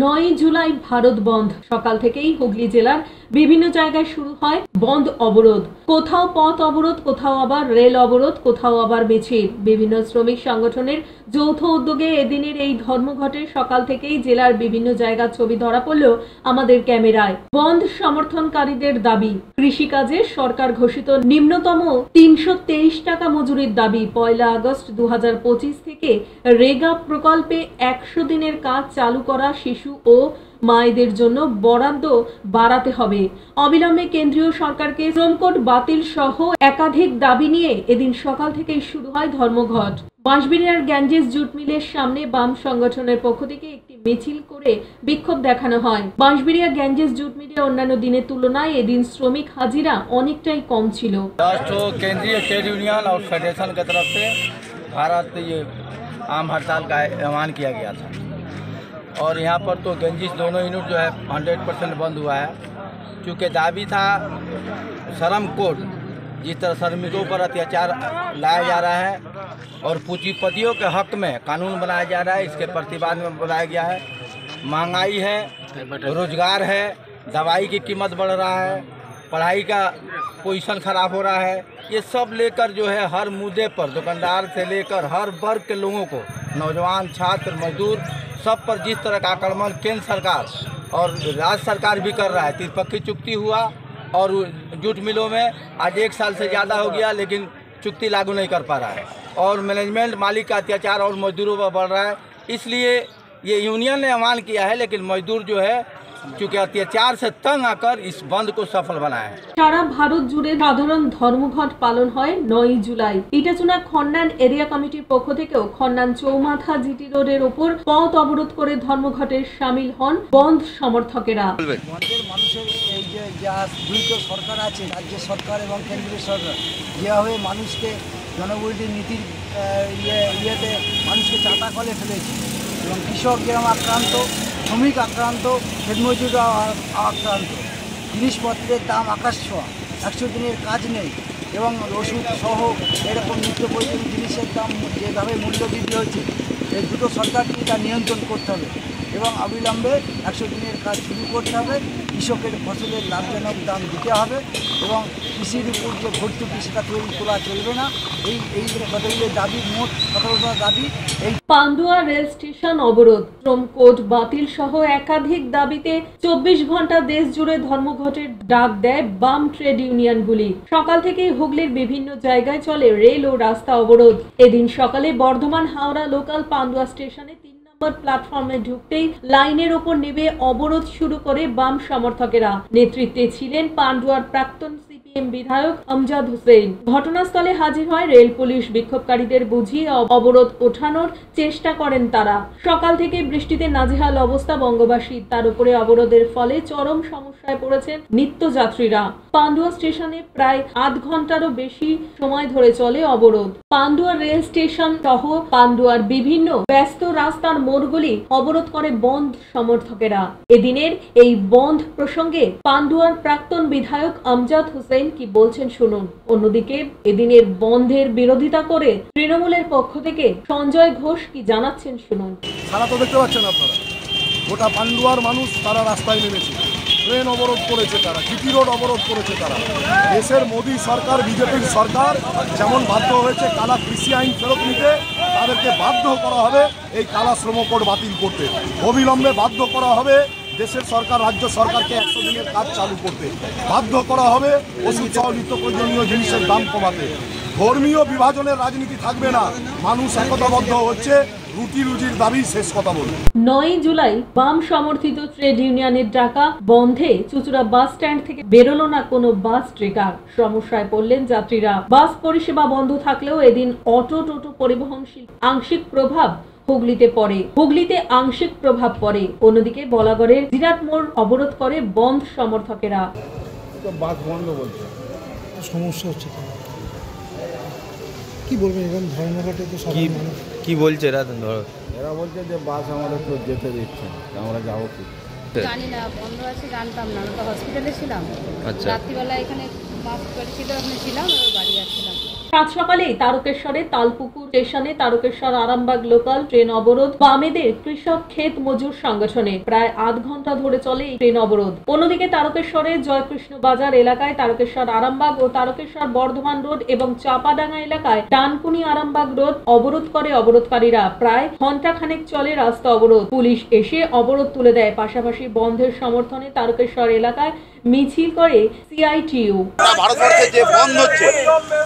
9 জুলাই ভারত বন্ধ। সকাল থেকেই হুগলি জেলার বিভিন্ন জায়গায় শুরু হয় বন্ধ অবরোধ। কোথাও পথ অবরোধ, কোথাও আবার রেল অবরোধ, কোথাও আবার মিছিল। বিভিন্ন শ্রমিক সংগঠনের যৌথ উদ্যোগে এদিনের এই ধর্মঘটে সকাল থেকেই জেলার বিভিন্ন জায়গার ছবি ধরা পড়ল আমাদের ক্যামেরায়। বন্ধ সমর্থনকারীদের দাবি, কৃষিকাজে সরকার ঘোষিত নিম্নতম 323 টাকা মজুরির দাবি। 1 আগস্ট 2025 থেকে রেগা প্রকল্পে 100 দিনের কাজ চালু করা, শিশু ও মায়েদের জন্য বরাদ্দ বাড়াতে হবে। অবিলম্বে কেন্দ্রীয় সরকারকে শ্রম কোড বাতিল সহ একাধিক দাবি নিয়ে এদিন সকাল থেকেই শুরু হয় ধর্মঘট। বাঁশবেড়িয়ার গ্যাঞ্জেস জুট মিলের সামনে বাম সংগঠনের পক্ষ থেকে একটি মিছিল করে বিক্ষোভ দেখানো হয়। বাঁশবেড়িয়া গ্যাঞ্জেস জুট মিলে অন্যান্য দিনের তুলনায় এদিন শ্রমিক হাজিরা অনেকটাই কম ছিল। केंद्रीय ट्रेड यूनियन और फेडरेशन की तरफ से भारत ये आम हड़ताल का ऐलान किया गया था और यहाँ पर तो गंजिस दोनों यूनिट जो है 100% बंद हुआ है। चूँकि दाबी था श्रम कोड, जिस तरह श्रमिकों पर अत्याचार लाया जा रहा है और पूंजीपतियों के हक में कानून बनाया जा रहा है, इसके प्रतिवाद में बनाया गया है। महंगाई है, रोजगार है, दवाई की कीमत बढ़ रहा है, पढ़ाई का पोजीशन खराब हो रहा है। ये सब लेकर जो है हर मुद्दे पर दुकानदार से लेकर हर वर्ग के लोगों को, नौजवान, छात्र, मजदूर, सब पर जिस तरह का आक्रमण केंद्र सरकार और राज्य सरकार भी कर रहा है। त्रिपक्षीय चुक्ति हुआ और जूट मिलों में आज 1 साल से ज़्यादा हो गया लेकिन चुक्ति लागू नहीं कर पा रहा है और मैनेजमेंट मालिक का अत्याचार और मजदूरों पर बढ़ रहा है। इसलिए ये यूनियन ने ऐलान किया है लेकिन मजदूर जो है चूँकि अत्याचार से तंग आकर इस बंद को सफल बनाया है। সারা ভারত জুড়ে সাধারণ ধর্মঘট পালন হয় 9 জুলাই। ইটাচুনা খন্নান এরিয়া কমিটির পক্ষ থেকেও খন্নান চৌমাথা জিটি রোডের উপর পথ অবরোধ করে ধর্মঘটে শামিল হন বন্ধ সমর্থকেরা। মানুষের এই যে যা দুটো সরকার আছে, রাজ্য সরকার এবং কেন্দ্রীয় সরকার, যেভাবে মানুষকে জনগোষ্ঠীর নীতির ইয়েতে মানুষকে চাপা কলে ফেলেছে এবং কৃষক যেরকম আক্রান্ত, শ্রমিক আক্রান্ত, খেতমজুররা আক্রান্ত, জিনিসপত্রের দাম আকাশ ছোঁয়া, 100 দিনের কাজ নেই এবং ওষুধ সহ এরকম নিত্য প্রয়োজনীয় জিনিসের দাম যেভাবে মূল্য বৃদ্ধি হচ্ছে, এই দুটো সরকারকে তা নিয়ন্ত্রণ করতে হবে এবং অবিলম্বে 100 দিনের কাজ শুরু করতে হবে। কৃষকের ফসলের লাভজনক দাম দিতে হবে এবং কৃষির উপর যে ভর্তুকি সেটা তোলা চলবে না। এই কতগুলো দাবি, মোট 17টা দাবি। পান্ডুয়া রেল স্টেশন অবরোধ, শ্রম কোড বাতিল সহ একাধিক দাবিতে 24 ঘন্টা দেশ জুড়ে ধর্মঘটের ডাক দেয় বাম ট্রেড ইউনিয়নগুলি। সকাল থেকেই হুগলির বিভিন্ন জায়গায় চলে রেল ও রাস্তা অবরোধ। এদিন সকালে বর্ধমান হাওড়া লোকাল পান্ডুয়া স্টেশনে 3 নম্বর প্ল্যাটফর্মে ঢুকতেই লাইনের ওপর নেমে অবরোধ শুরু করে বাম সমর্থকেরা। নেতৃত্বে ছিলেন পান্ডুয়ার প্রাক্তন সিপিএম বিধায়ক আমজাদ হোসেন। ঘটনাস্থলে হাজির হয় রেল পুলিশ। বিক্ষোভকারীদের বুঝিয়ে অবরোধ ওঠানোর চেষ্টা করেন তারা। সকাল থেকে বৃষ্টিতে নাজেহাল অবস্থা বঙ্গবাসী, তার উপরে অবরোধের ফলে চরম সমস্যায় পড়েছেন নিত্যযাত্রীরা। পান্ডুয়া স্টেশনে প্রায় আধ ঘন্টারও বেশি সময় ধরে চলে অবরোধ। পান্ডুয়া রেল স্টেশন সহ পান্ডুয়ার বিভিন্ন ব্যস্ত রাস্তার মোড়গুলি অবরোধ করে বন্ধ সমর্থকেরা। এদিনের এই বন্ধ প্রসঙ্গে পান্ডুয়ার প্রাক্তন বিধায়ক আমজাদ হোসেন কি বলছেন শুনুন। অন্যদিকে এদিনের বন্ধের বিরোধিতা করে তৃণমূলের পক্ষ থেকে সঞ্জয় ঘোষ কি জানাচ্ছেন শুনুন। সারা তো দেখতে পাচ্ছেন আপনারা, গোটা পান্ডুয়ার মানুষ তারা রাস্তায় নেমেছে ট্রেন অবরোধ করেছে তারা, জিটি রোড অবরোধ করেছে তারা। দেশের মোদী সরকার, বিজেপির সরকার যেমন বাধ্য হয়েছে কালা কৃষি আইন ফেরত নিতে, তাদেরকে বাধ্য করা হবে এই কালা শ্রম কোড বাতিল করতে। অবিলম্বে বাধ্য করা হবে দেশের সরকার, রাজ্য সরকারকে 100 দিনের কাজ চালু করতে। বাধ্য করা হবে ওষুধ সহ নিত্য প্রয়োজনীয় জিনিসের দাম কমাতে। ধর্মীয় বিভাজনের রাজনীতি থাকবে না, মানুষ একতাবদ্ধ হচ্ছে, রুটি রুজির দাবি শেষ কথা বলুন। 9 জুলাই বাম সমর্থিত ট্রেড ইউনিয়নের ডাকা বন্ধে চুচুড়া বাস স্ট্যান্ড থেকে বেরোলো না কোনো বাস ট্রেকার। সমস্যায় পড়লেন যাত্রীরা। বাস পরিষেবা বন্ধ থাকলেও এদিন অটো টোটো পরিবহন আংশিক প্রভাব হুগলিতে পড়ে। হুগলিতে আংশিক প্রভাব পড়ে। অন্যদিকে বলাগড়ের জিরাট মোড় অবরোধ করে বন্ধ সমর্থকেরা। বাস বন্ধ বলছে, সমস্যা হচ্ছে কি বলবেন? এরকম ধর্মঘটে তো সবাই কি বলছে এরা? এরা বলছে যে বাস আমাদের তো যেতে দিচ্ছে, আমরা যাবো কি? জানি না, বন্ধ আছে জানতাম না, আমরা তো হসপিটালে ছিলাম। আচ্ছা, রাত্রিবেলা এখানে মাস্ক ছিল, ওখানে ছিলাম, বাড়ি আসছিলাম। সাত সকালে তারকেশ্বরে তালপুকুর স্টেশনে তারকেশ্বর আরামবাগ লোকাল ট্রেন অবরোধ। বামেদের কৃষক ক্ষেত মজুর সংগঠনে প্রায় আধ ঘন্টা ধরে চলে এই ট্রেন অবরোধ। অন্যদিকে তারকেশ্বরের জয়কৃষ্ণ বাজার এলাকায় তারকেশ্বর আরামবাগ ও তারকেশ্বর বর্ধমান রোড এবং চাপাডাঙ্গা এলাকায় ডানকুনি আরামবাগ রোড অবরোধ করে অবরোধকারীরা। প্রায় ঘন্টাখানেক চলে রাস্তা অবরোধ। পুলিশ এসে অবরোধ তুলে দেয়। পাশাপাশি বন্ধের সমর্থনে তারকেশ্বর এলাকায় মিছিল করে সিআইটিইউ। ভারতবর্ষে যে বন্ধ হচ্ছে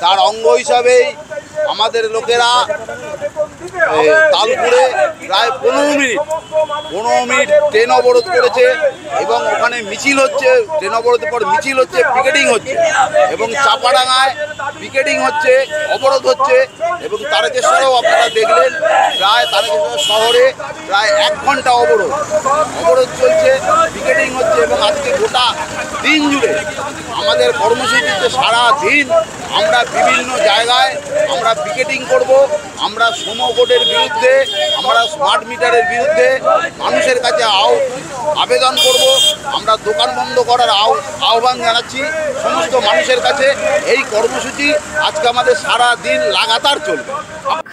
তার অঙ্গ হিসাবেই আমাদের লোকেরা তালপুরে প্রায় 15 মিনিট ট্রেন অবরোধ করেছে এবং ওখানে মিছিল হচ্ছে। ট্রেন অবরোধের পর মিছিল হচ্ছে, পিকেটিং হচ্ছে এবং চাপাডাঙ্গায় পিকেটিং হচ্ছে, অবরোধ হচ্ছে এবং তারকেশ্বরেও আপনারা দেখলেন প্রায় তারকেশ্বর শহরে প্রায় 1 ঘন্টা অবরোধ চলছে, পিকেটিং হচ্ছে এবং আজকে গোটা দিন জুড়ে আমাদের কর্মসূচিতে সারা দিন আমরা বিভিন্ন জায়গায় আমরা পিকেটিং করব। আমরা শ্রম কোডের বিরুদ্ধে, আমরা স্মার্ট মিটারের বিরুদ্ধে মানুষের কাছে আবেদন করব। আমরা দোকান বন্ধ করার আহ্বান জানাচ্ছি সমস্ত মানুষের কাছে। এই কর্মসূচি আজকে আমাদের সারা দিন লাগাতার চলবে।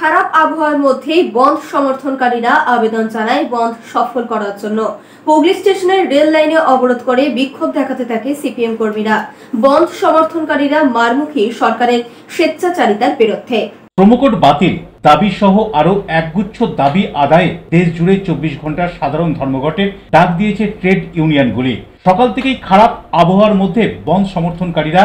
খারাপ আবহাওয়ার মধ্যেই বন্ধ সমর্থনকারীরা আবেদন জানায় বন্ধ সফল করার জন্য। হুগলি স্টেশনের রেল লাইনে অবরোধ করে বিক্ষোভ দেখাতে থাকে সিপিএম কর্মীরা। বন্ধ সমর্থনকারীরা মারমুখী সরকারের স্বেচ্ছাচারিতার বিরুদ্ধে। শ্রমকোড বাতিল দাবি সহ আরো একগুচ্ছ দাবি আদায়ে দেশ জুড়ে 24 ঘন্টার সাধারণ ধর্মঘটের ডাক দিয়েছে ট্রেড ইউনিয়নগুলি। সকাল থেকেই খারাপ আবহাওয়ার মধ্যে বন্ধ সমর্থনকারীরা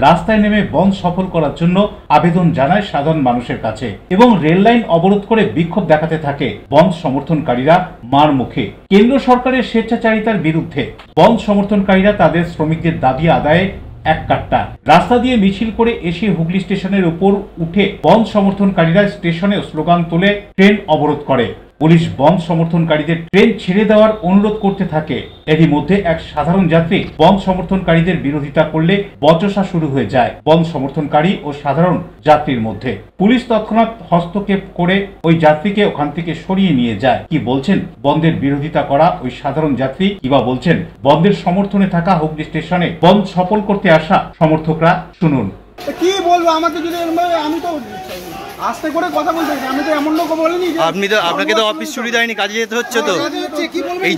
রাস্তায় নেমে বন্ধ সফল করার জন্য আবেদন জানায় সাধারণ মানুষের কাছে এবং রেল লাইন অবরোধ করে বিক্ষোভ দেখাতে থাকে বন্ধ সমর্থনকারীরা মার মুখে। কেন্দ্র সরকারের স্বেচ্ছাচারিতার বিরুদ্ধে বন্ধ সমর্থনকারীরা তাদের শ্রমিকদের দাবি আদায়ে এক কাট্টা রাস্তা দিয়ে মিছিল করে এসে হুগলি স্টেশনের উপর উঠে বন্ধ সমর্থনকারীরা স্টেশনে স্লোগান তুলে ট্রেন অবরোধ করে। পুলিশ বন্ধ সমর্থনকারীদের ট্রেন ছেড়ে দেওয়ার অনুরোধ করতে থাকে। এরই মধ্যে এক সাধারণ যাত্রী বন্ধ সমর্থনকারীদের বিরোধিতা করলে বচসা শুরু হয়ে যায় বন্ধ সমর্থনকারী ও সাধারণ যাত্রীর মধ্যে। পুলিশ তৎক্ষণাৎ হস্তক্ষেপ করে ওই যাত্রীকে ওখান থেকে সরিয়ে নিয়ে যায়। কি বলছেন বন্ধের বিরোধিতা করা ওই সাধারণ যাত্রী, কিবা বলছেন বন্ধের সমর্থনে থাকা হুগলি স্টেশনে বন্ধ সফল করতে আসা সমর্থকরা, শুনুন। কি বলবো, আমাকে যদি আমি তো আস্তে করে কথা বলতে, আমি তো এমন লোক বলিনি। আপনি তো, আপনাকে তো অফিস ছুটি দেয়নি, কাজে যেতে হচ্ছে। তো এই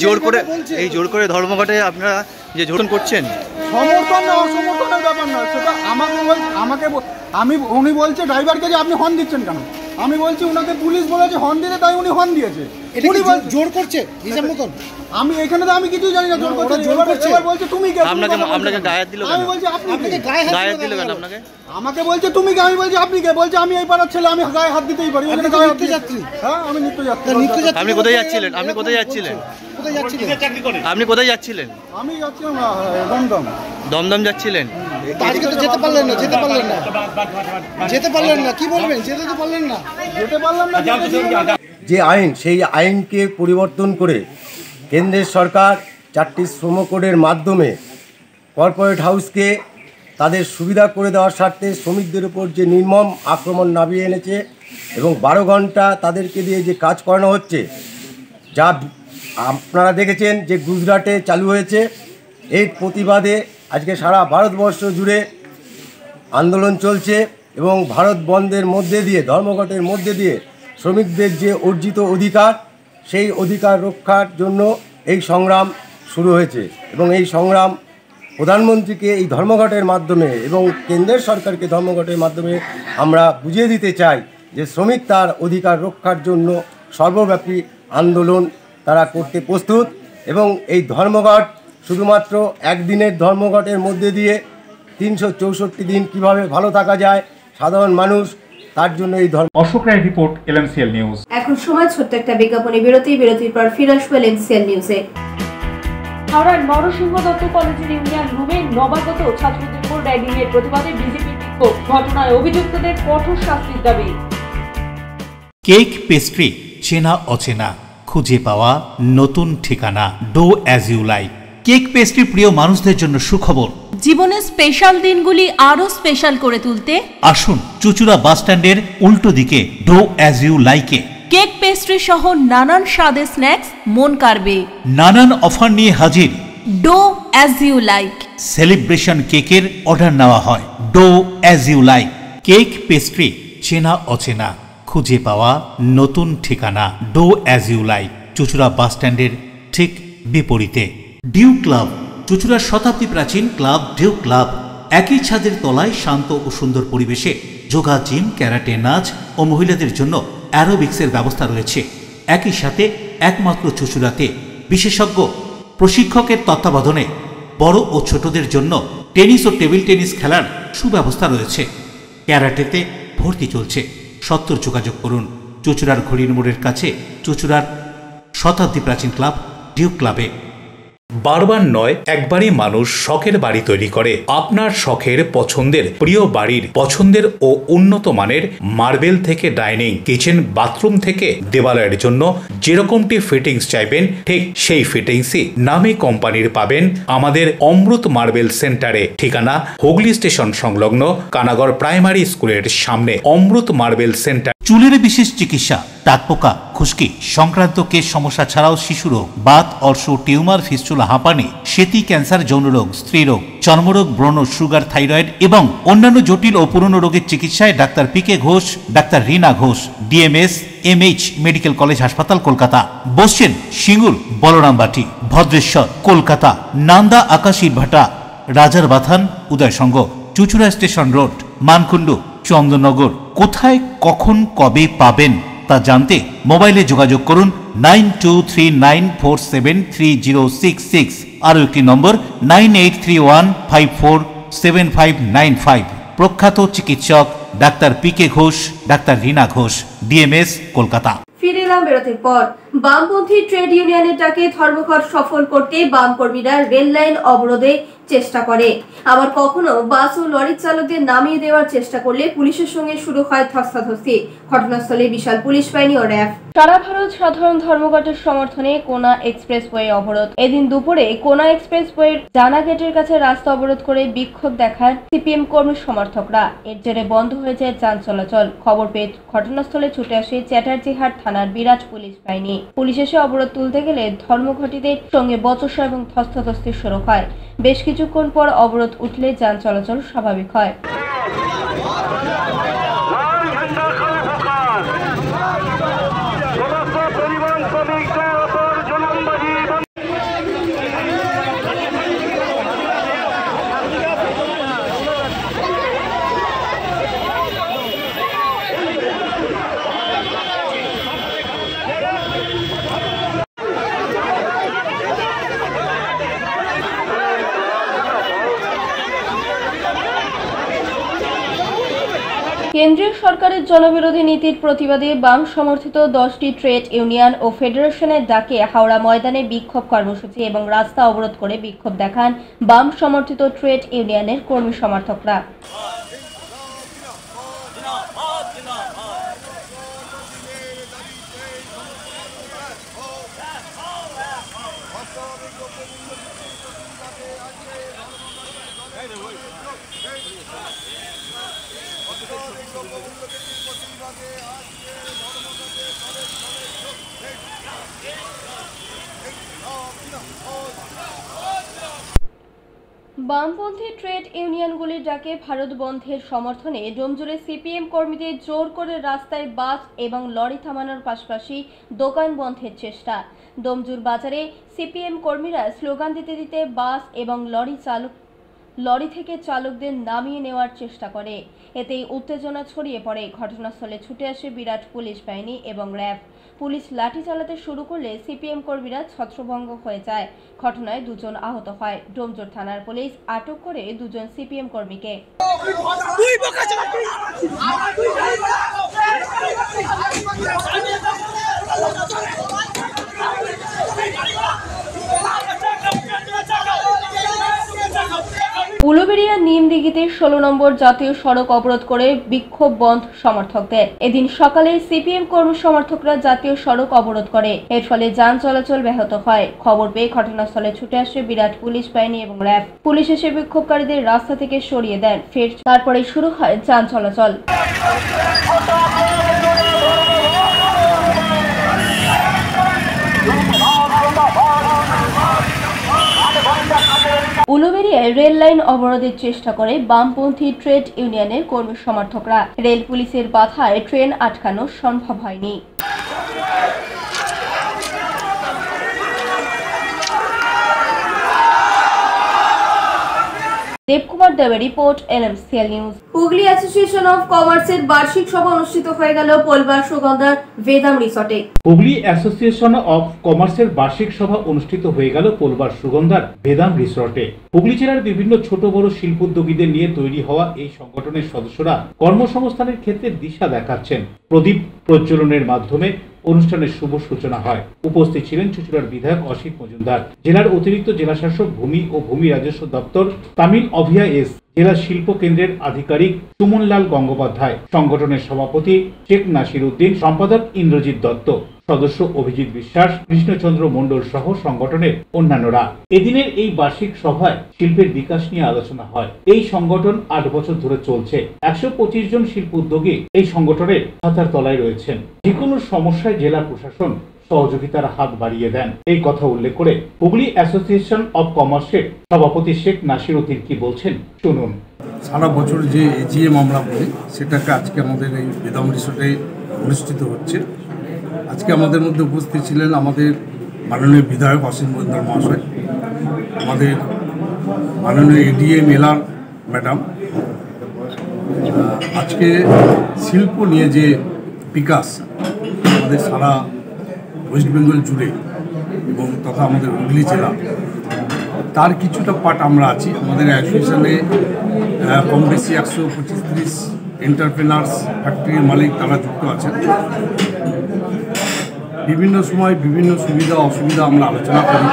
জোর করে ধর্মঘটে আপনারা যে জোর করছেন, সমর্থন না অসমর্থনের ব্যাপার না, সেটা উনি বলছে ড্রাইভারকে যে আপনি হর্ন দিচ্ছেন কেন। আমি বলছি উনাকে পুলিশ বলেছে হর্ন দিতে, তাই উনি হর্ন দিয়েছে। উনি জোর করছে হিসাব মতন। আমি এখানে তো আমি কিছুই জানি না জোর করছে। বলছে তুমি কে? আপনাকে গায়ে দিল কেন? আমি বলছি আপনি গায়ে দিল কেন আপনাকে? আমাকে বলছে তুমি কে? আমি বলছি আপনি কে? বলছে আমি এই পাড়ার ছেলে, আমি গায়ে হাত দিতেই পারি। নিত্যযাত্রী? হ্যাঁ, আমি নিত্যযাত্রী। আপনি কোথায় যাচ্ছিলেন? আপনি কোথায় যাচ্ছিলেন? আপনি কোথায় যাচ্ছিলেন? আমি যাচ্ছিলাম দমদম। দমদম যাচ্ছিলেন? আজকে তো যেতে পারলেন না। কি বলবেন? যেতে তো পারলেন না। যেতে পারলাম না। যে আইন, সেই আইনকে পরিবর্তন করে কেন্দ্রের সরকার 4টি শ্রম কোডের মাধ্যমে কর্পোরেট হাউসকে তাদের সুবিধা করে দেওয়ার স্বার্থে শ্রমিকদের উপর যে নির্মম আক্রমণ নামিয়ে এনেছে এবং 12 ঘন্টা তাদেরকে দিয়ে যে কাজ করানো হচ্ছে, যা আপনারা দেখেছেন যে গুজরাটে চালু হয়েছে। এর প্রতিবাদে আজকে সারা ভারতবর্ষ জুড়ে আন্দোলন চলছে এবং ভারত বন্ধের মধ্যে দিয়ে, ধর্মঘটের মধ্যে দিয়ে শ্রমিকদের যে অর্জিত অধিকার, সেই অধিকার রক্ষার জন্য এই সংগ্রাম শুরু হয়েছে এবং এই সংগ্রাম প্রধানমন্ত্রীকে এই ধর্মঘটের মাধ্যমে এবং কেন্দ্রের সরকারকে ধর্মঘটের মাধ্যমে আমরা বুঝিয়ে দিতে চাই যে শ্রমিক তার অধিকার রক্ষার জন্য সর্বব্যাপী আন্দোলন তারা করতে প্রস্তুত এবং এই ধর্মঘট শুধুমাত্র একদিনের ধর্মঘটের মধ্যে দিয়ে 364 দিন কিভাবে ভালো থাকা যায় সাধারণ মানুষ তার জন্য এই ধর্ম। অশোক রায় রিপোর্ট, এলএমসিএল নিউজ। এখন সময় ছোট্ট একটা বিজ্ঞাপনী বিরতির পর ফিরে আসবো এলএমসিএল নিউজে। হাওড়ার নরসিংহ দত্ত কলেজের ইউনিয়ন রুমে নবাগত ছাত্রদের উপর র্যাগিং এর প্রতিবাদে বিজেপির বিক্ষোভ। ঘটনায় অভিযুক্তদের কঠোর শাস্তির দাবি। কেক পেস্ট্রি, চেনা অচেনা, খুঁজে পাওয়া নতুন ঠিকানা। Do as you like. Cake pastry প্রিয় মানুষদের জন্য সুখবর। জীবনের স্পেশাল দিনগুলি আরো স্পেশাল করে তুলতে আসুন চুচুড়া বাস স্ট্যান্ডের উল্টো দিকে ডো অ্যাজ ইউ লাইকে। কেক পেস্ট্রি সহ নানান স্বাদের স্ন্যাক্স মন কাড়বে। নানান অফার নিয়ে হাজির Do as you Like. Celebration কেকের অর্ডার নেওয়া হয়। Do as you like. Cake pastry, চেনা অচেনা, খুঁজে পাওয়া নতুন ঠিকানা। Do as you Like, Chuchura bus স্ট্যান্ডের ঠিক বিপরীতে। ডিউ ক্লাব, চুচুড়ার শতাব্দী প্রাচীন ক্লাব ডিউ ক্লাব। একই ছাদের তলায় শান্ত ও সুন্দর পরিবেশে যোগা, জিম, ক্যারাটে, নাচ ও মহিলাদের জন্য অ্যারোবিক্সের ব্যবস্থা রয়েছে। একই সাথে একমাত্র চুচুড়াতে বিশেষজ্ঞ প্রশিক্ষকের তত্ত্বাবধানে বড় ও ছোটদের জন্য টেনিস ও টেবিল টেনিস খেলার সুব্যবস্থা রয়েছে। ক্যারাটেতে ভর্তি চলছে। সত্তর যোগাযোগ করুন চুচুড়ার ঘড়ির মোড়ের কাছে চুচুড়ার শতাব্দী প্রাচীন ক্লাব ডিউ ক্লাবে। বারবার নয়, একবারই মানুষ শখের বাড়ি তৈরি করে। আপনার শখের পছন্দের প্রিয় বাড়ির পছন্দের ও উন্নত মানের মার্বেল থেকে ডাইনিং, কিচেন, বাথরুম থেকে দেওয়ালের জন্য যেরকমটি ফিটিংস চাইবেন ঠিক সেই ফিটিংসই নামী কোম্পানির পাবেন আমাদের অমৃত মার্বেল সেন্টারে। ঠিকানা হুগলি স্টেশন সংলগ্ন কানাগড় প্রাইমারি স্কুলের সামনে। অমৃত মার্বেল সেন্টার। চুলের বিশেষ চিকিৎসা, টাকপোকা, খুশকি সংক্রান্ত কেশ সমস্যা ছাড়াও শিশুরোগ, বাত, অর্শ, টিউমার, ফিস্টুলা, হাঁপানি, সেতি, ক্যান্সার, যৌনরোগ, স্ত্রীরোগ, চর্মরোগ, ব্রণ, সুগার, থাইরয়েড এবং অন্যান্য জটিল ও পুরনো রোগের চিকিৎসায় doctor PK Ghosh, doctor Rina Ghosh, DMS MH medical college হাসপাতাল, কলকাতা। বসছেন সিঙ্গুর, বলরামবাটি, ভদ্রেশ্বর, কলকাতা। নান্দা, আকাশী ভাটা, রাজার বাথান, উদয়সঙ্গ, চুচুড়া স্টেশন রোড, মানকুণ্ডু, চন্দননগর। কোথায়, কখন, কবে পাবেন তা জানতে মোবাইলে যোগাযোগ করুন 9239473066। আরও একটি নম্বর 9831547595। প্রখ্যাত চিকিৎসক doctor PK Ghosh, doctor Rina Ghosh, DMS, Kolkata. ফিরে এলাম বিরতির পর। বামপন্থী ট্রেড ইউনিয়নের ডাকে ধর্মঘট সফল করতে বাম কর্মীরা রেল লাইন অবরোধে চেষ্টা করে। আবার কখনো বাস ও লরির চালকদের নামিয়ে দেওয়ার চেষ্টা করলে পুলিশের সঙ্গে শুরু হয় ধস্তাধস্তি। ঘটনাস্থলে বিশাল পুলিশ বাহিনী ও র্যাব। সারা ভারত সাধারণ ধর্মঘটের সমর্থনে কোনা এক্সপ্রেসওয়ে অবরোধ। এদিন দুপুরে কোনা এক্সপ্রেসওয়ের জানা গেটের কাছে রাস্তা অবরোধ করে বিক্ষোভ দেখান সিপিএম কর্মী সমর্থকরা। এর জেরে বন্ধ হয়ে যায় যান চলাচল। খবর পেয়ে ঘটনাস্থলে ছুটে আসে চ্যাটার্জিহাট থানার বিরাট পুলিশ বাহিনী। পুলিশ এসে অবরোধ তুলতে গেলে ধর্মঘটীদের সঙ্গে বচসা এবং ধস্তাধস্তি শুরু হয়। বেশ কিছুক্ষণ পর অবরোধ উঠলে যান চলাচল স্বাভাবিক হয়। কেন্দ্রীয় সরকারের জনবিরোধী নীতির প্রতিবাদে বাম সমর্থিত 10টি ট্রেড ইউনিয়ন ও ফেডারেশনের ডাকে হাওড়া ময়দানে বিক্ষোভ কর্মসূচি এবং রাস্তা অবরোধ করে বিক্ষোভ দেখান বাম সমর্থিত ট্রেড ইউনিয়নের কর্মী সমর্থকরা। বামপন্থী ট্রেড ইউনিয়নগুলির ডাকে ভারত বন্ধের সমর্থনে ডোমজুড়ে সিপিএম কর্মীদের জোর করে রাস্তায় বাস এবং লরি থামানোর পাশাপাশি দোকান বন্ধের চেষ্টা। ডোমজুর বাজারে সিপিএম কর্মীরা স্লোগান দিতে দিতে বাস এবং লরি থেকে চালকদের নামিয়ে নেওয়ার চেষ্টা করে। এতেই উত্তেজনা ছড়িয়ে পড়ে। ঘটনাস্থলে ছুটে আসে বিরাট পুলিশ বাহিনী এবং র্যাব। পুলিশ লাঠি চালাতে শুরু করলে সিপিএম কর্মীরা ছত্রভঙ্গ হয়ে যায়। ঘটনায় 2 জন আহত হয়। ডোমজুর থানার পুলিশ আটক করে 2 জন সিপিএম কর্মীকে। উলুবেড়িয়া নিমদিঘিতে 16 নম্বর জাতীয় সড়ক অবরোধ করে বিক্ষোভ বন্ধ সমর্থকদের। এদিন সকালে সিপিএম কর্মী সমর্থকরা জাতীয় সড়ক অবরোধ করে। এর ফলে যান চলাচল ব্যাহত হয়। খবর পেয়ে ঘটনাস্থলে ছুটে আসে বিরাট পুলিশ বাহিনী এবং র্যাব। পুলিশ এসে বিক্ষোভকারীদের রাস্তা থেকে সরিয়ে দেন। ফের তারপরে শুরু হয় যান চলাচল। উলুবেড়িয়ায় রেল লাইন অবরোধের চেষ্টা করে বামপন্থী ট্রেড ইউনিয়নের কর্মী সমর্থকরা। রেল পুলিশের বাধায় ট্রেন আটকানো সম্ভব হয়নি। দেবকুমার দেবের report, LMCL news. Hooghly association of কমার্সের বার্ষিক সভা অনুষ্ঠিত হয়ে গেল পোলবার সুগন্ধার বেদাম রিসর্টে। হুগলি অ্যাসোসিয়েশন অফ কমার্সের বার্ষিক সভা অনুষ্ঠিত হয়ে গেল পোলবার সুগন্ধার বেদাম রিসর্টে। হুগলি জেলার বিভিন্ন ছোট বড় শিল্পোদ্যোগীদের নিয়ে তৈরি হওয়া এই সংগঠনের সদস্যরা কর্মসংস্থানের ক্ষেত্রে দিশা দেখাচ্ছেন। প্রদীপ প্রজ্বলনের মাধ্যমে অনুষ্ঠানের শুভ সূচনা হয়। উপস্থিত ছিলেন চুঁচুড়ার বিধায়ক অসিত মজুমদার, জেলার অতিরিক্ত জেলাশাসক ভূমি ও ভূমি রাজস্ব দপ্তর তামিল অভিয়া এস, জেলা শিল্প কেন্দ্রের আধিকারিক সুমনলাল গঙ্গোপাধ্যায়, সংগঠনের সভাপতি শেখ নাসির উদ্দিন, সম্পাদক ইন্দ্রজিৎ দত্ত, সদস্য অভিজিৎ বিশ্বাস, কৃষ্ণচন্দ্র মণ্ডল সহ সংগঠনের অন্যান্যরা। এদিনের এই বার্ষিক সভায় শিল্পের বিকাশ নিয়ে আলোচনা হয়। এই সংগঠন 8 বছর ধরে চলছে। 125 জন শিল্প উদ্যোগী এই সংগঠনের ছাতার তলায় রয়েছেন। যে কোনো সমস্যায় জেলা প্রশাসন সহযোগিতার হাত বাড়িয়ে দেন। এই কথা উল্লেখ করে হুগলি অ্যাসোসিয়েশন অব কমার্সের সভাপতি শেখ নাসির উদ্দিন কি বলছেন শুনুন। সারা বছর যে এজিএম আমরা বলি সেটাকে আজকে আমাদের এই বেদাম রিসোর্টে অনুষ্ঠিত হচ্ছে। আজকে আমাদের মধ্যে উপস্থিত ছিলেন আমাদের মাননীয় বিধায়ক অসিত মজুমদার মহাশয়, আমাদের মাননীয় এডিএম এলআর ম্যাডাম। আজকে শিল্প নিয়ে যে বিকাশ আমাদের সারা ওয়েস্ট বেঙ্গল জুড়ে এবং তথা আমাদের হুগলি জেলা, তার কিছুটা পার্ট আমরা আছি। আমাদের অ্যাসোসিয়েশনে কম বেশি 125-30 এন্টারপ্রেনার্স, ফ্যাক্টরির মালিক তারা যুক্ত আছেন। বিভিন্ন সময় বিভিন্ন সুবিধা অসুবিধা আমরা আলোচনা করি।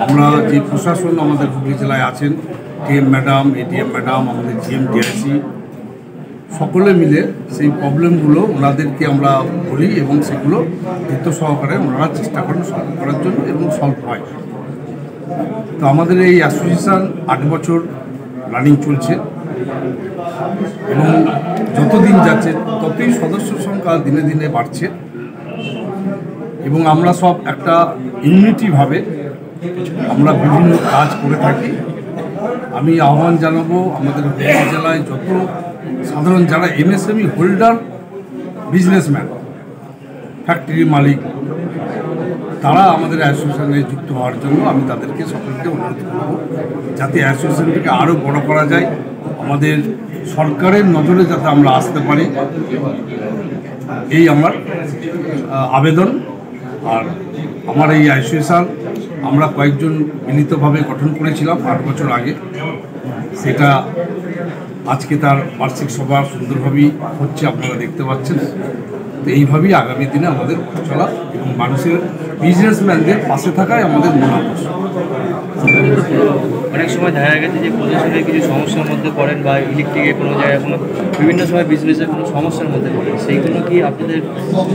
আমরা যে প্রশাসন আমাদের হুগলি জেলায় আছেন, টিএম ম্যাডাম, এডিএম ম্যাডাম, আমাদের জিএম টিআইসি, সকলে মিলে সেই প্রবলেমগুলো ওনাদেরকে আমরা বলি এবং সেগুলো দায়িত্ব সহকারে ওনারা চেষ্টা করেন সলভ করার জন্য এবং সলভ হয়। তো আমাদের এই অ্যাসোসিয়েশন 8 বছর রানিং চলছে এবং যতদিন যাচ্ছে ততই সদস্য সংখ্যা দিনে দিনে বাড়ছে এবং আমরা সব একটা ইউনিটিভাবে আমরা বিভিন্ন কাজ করে থাকি। আমি আহ্বান জানাবো আমাদের হুগলি জেলায় যত সাধারণ যারা এমএসএমই হোল্ডার, বিজনেসম্যান, ফ্যাক্টরি মালিক, তারা আমাদের অ্যাসোসিয়েশনে যুক্ত হওয়ার জন্য আমি তাদেরকে সকলকে অনুরোধ করব, যাতে অ্যাসোসিয়েশনটিকে আরও বড় করা যায়, আমাদের সরকারের নজরে যাতে আমরা আসতে পারি, এই আমার আবেদন। আর আমার এই অ্যাসোসিয়েশন আমরা কয়েকজন মিলিতভাবে গঠন করেছিলাম 8 বছর আগে। সেটা আজকে তার বার্ষিক সভা সুন্দরভাবেই হচ্ছে, আপনারা দেখতে পাচ্ছেন। তো এইভাবেই আগামী দিনে আমাদের চলা এবং মানুষের বিজনেসম্যানদের পাশে থাকাই আমাদের মূল উদ্দেশ্য। অনেক সময় দেখা গেছে যে প্রশাসনের কিছু সমস্যার মধ্যে পড়েন বা ইলেকট্রিকের কোনো জায়গায় কোনো বিভিন্ন সময় বিজনেসের কোনো সমস্যার মধ্যে পড়েন, সেইগুলো কি আপনাদের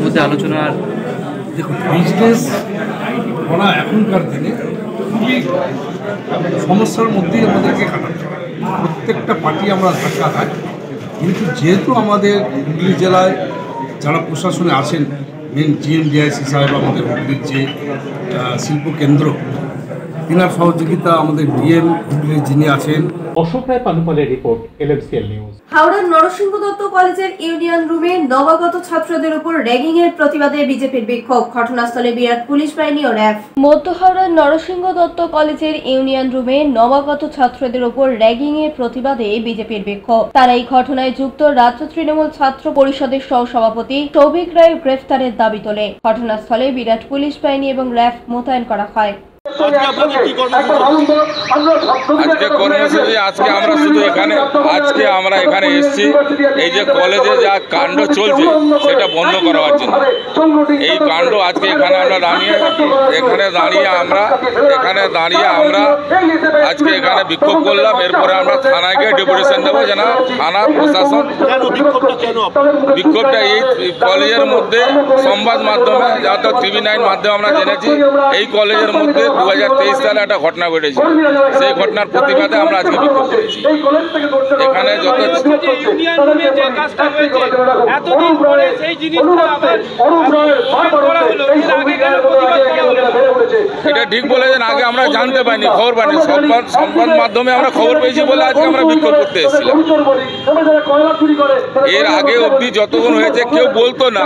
মধ্যে আলোচনার? দেখুন, বিজনেস করা এখনকার দিনে খুবই সমস্যার মধ্যেই আমাদেরকে কাটাতে হয়। প্রত্যেকটা পার্টি আমরা ধাক্কা খাই, কিন্তু যেহেতু আমাদের হুগলি জেলায় যারা প্রশাসনে আছেন, মেন জিএম ডিআইসি সাহেব, আমাদের হুগলির যে শিল্প কেন্দ্র, তিনার সহযোগিতা আমাদের ডিএম হুগলির যিনি আছেন। অশোক রায় পানুপালের রিপোর্ট, LMCL নিউজ। হাওড়ার নরসিংহ দত্ত কলেজের ইউনিয়ন রুমে নবাগত ছাত্রদের উপর র্যাগিং এর প্রতিবাদে বিজেপির বিক্ষোভ, ঘটনাস্থলে বিরাট পুলিশ বাহিনী ও র্যাব। মধ্য হাওড়ার নরসিংহ দত্ত কলেজের ইউনিয়ন রুমে নবাগত ছাত্রদের উপর র্যাগিং এর প্রতিবাদে বিজেপির বিক্ষোভ। তারা এই ঘটনায় যুক্ত রাজ্য তৃণমূল ছাত্র পরিষদের সহসভাপতি সৌভিক রায় গ্রেফতারের দাবি তোলে। ঘটনাস্থলে বিরাট পুলিশ বাহিনী এবং র্যাব মোতায়েন করা হয়। আজকে কর্মসূচি আজকে আমরা শুধু আমরা এখানে এসেছি এই যে কলেজে যা কাণ্ড চলছে সেটা বন্ধ করার জন্য। এই কাণ্ড আজকে এখানে দাঁড়িয়ে আমরা আজকে এখানে বিক্ষোভ করলাম। এরপরে আমরা থানায় গিয়ে ডেপুটেশন দেবো যেন থানা প্রশাসন বিক্ষোভটা এই কলেজের মধ্যে সংবাদ মাধ্যমে যাতে TV9 মাধ্যমে আমরা জেনেছি এই কলেজের মধ্যে 2023 সালে একটা ঘটনা ঘটেছে। সেই ঘটনার প্রতিবাদে আমরা আজকে বিক্ষোভ করেছি। এখানে যত এটা ঠিক বলেছেন, আগে আমরা জানতে পাইনি, খবর পাইনি, সংবাদ মাধ্যমে আমরা খবর পেয়েছি বলে আজকে আমরা বিক্ষোভ করতে এসেছিলাম। এর আগে অবধি যতক্ষণ হয়েছে কেউ বলতো না,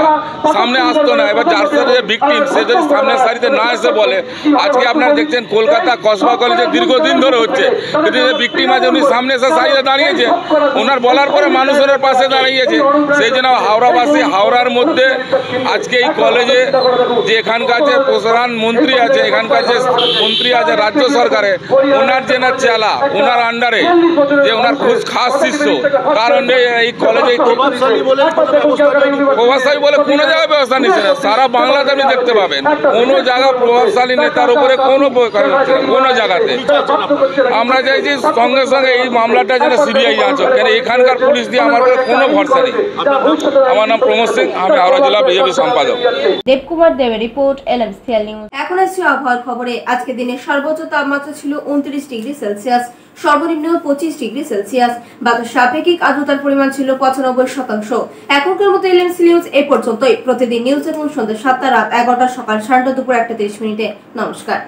সামনে আসতো না। এবার যার সাথে ভিকটিম সে যদি সামনের সারিতে না এসে বলে, আজকে আপনারা দেখছেন কলকাতা কসবা কলেজে দীর্ঘদিন ধরে হচ্ছে, কিন্তু যে ভিকটিম আছে উনি সামনে এসে সারিতে দাঁড়িয়েছে, ওনার বলার পরে মানুষ ওনার পাশে দাঁড়িয়েছে। সেই জন্য হাওড়াবাসী, হাওড়ার মধ্যে আজকে এই কলেজে যে এখানকার যে প্রধান মন্ত্রী আছে, এখানকার যে মন্ত্রী আছে রাজ্য সরকারে, ওনার যে না চেলা, ওনার আন্ডারে যে ওনার খুব খাস শিষ্য, তার আন্ডারে এই কলেজে প্রভাবশালী বলে কোনো জায়গায় ব্যবস্থা নিচ্ছে না। সারা বাংলাতে আপনি দেখতে পাবেন কোনো জায়গা প্রভাবশালী নেতার উপরে কোনো জায়গাতে। আমরা চাইছি সঙ্গে সঙ্গে এই মামলাটা যেন সিবিআই আছে, কেন এখানকার পুলিশ দিয়ে আমার কোনো ভরসা নেই। আমার নাম প্রমোদ সিং, আমি হাওড়া জেলা বিজেপি সম্পাদক। দেবকুমার দেবের রিপোর্ট, LMCL নিউজ। এখন আসছে আবহাওয়ার খবরে। আজকে দিনের সর্বোচ্চ তাপমাত্রা ছিল 29 ডিগ্রি সেলসিয়াস, সর্বনিম্ন 25 ডিগ্রি সেলসিয়াস। বাতাসের আপেক্ষিক আর্দ্রতার পরিমাণ ছিল 95%। এখনকার মতো LMCL নিউজ এই পর্যন্তই। প্রতিদিন নিউজ এবং সন্ধ্যা 7টা, রাত 11টা, সকাল 7টা, দুপুর 1টা 30 মিনিটে। নমস্কার।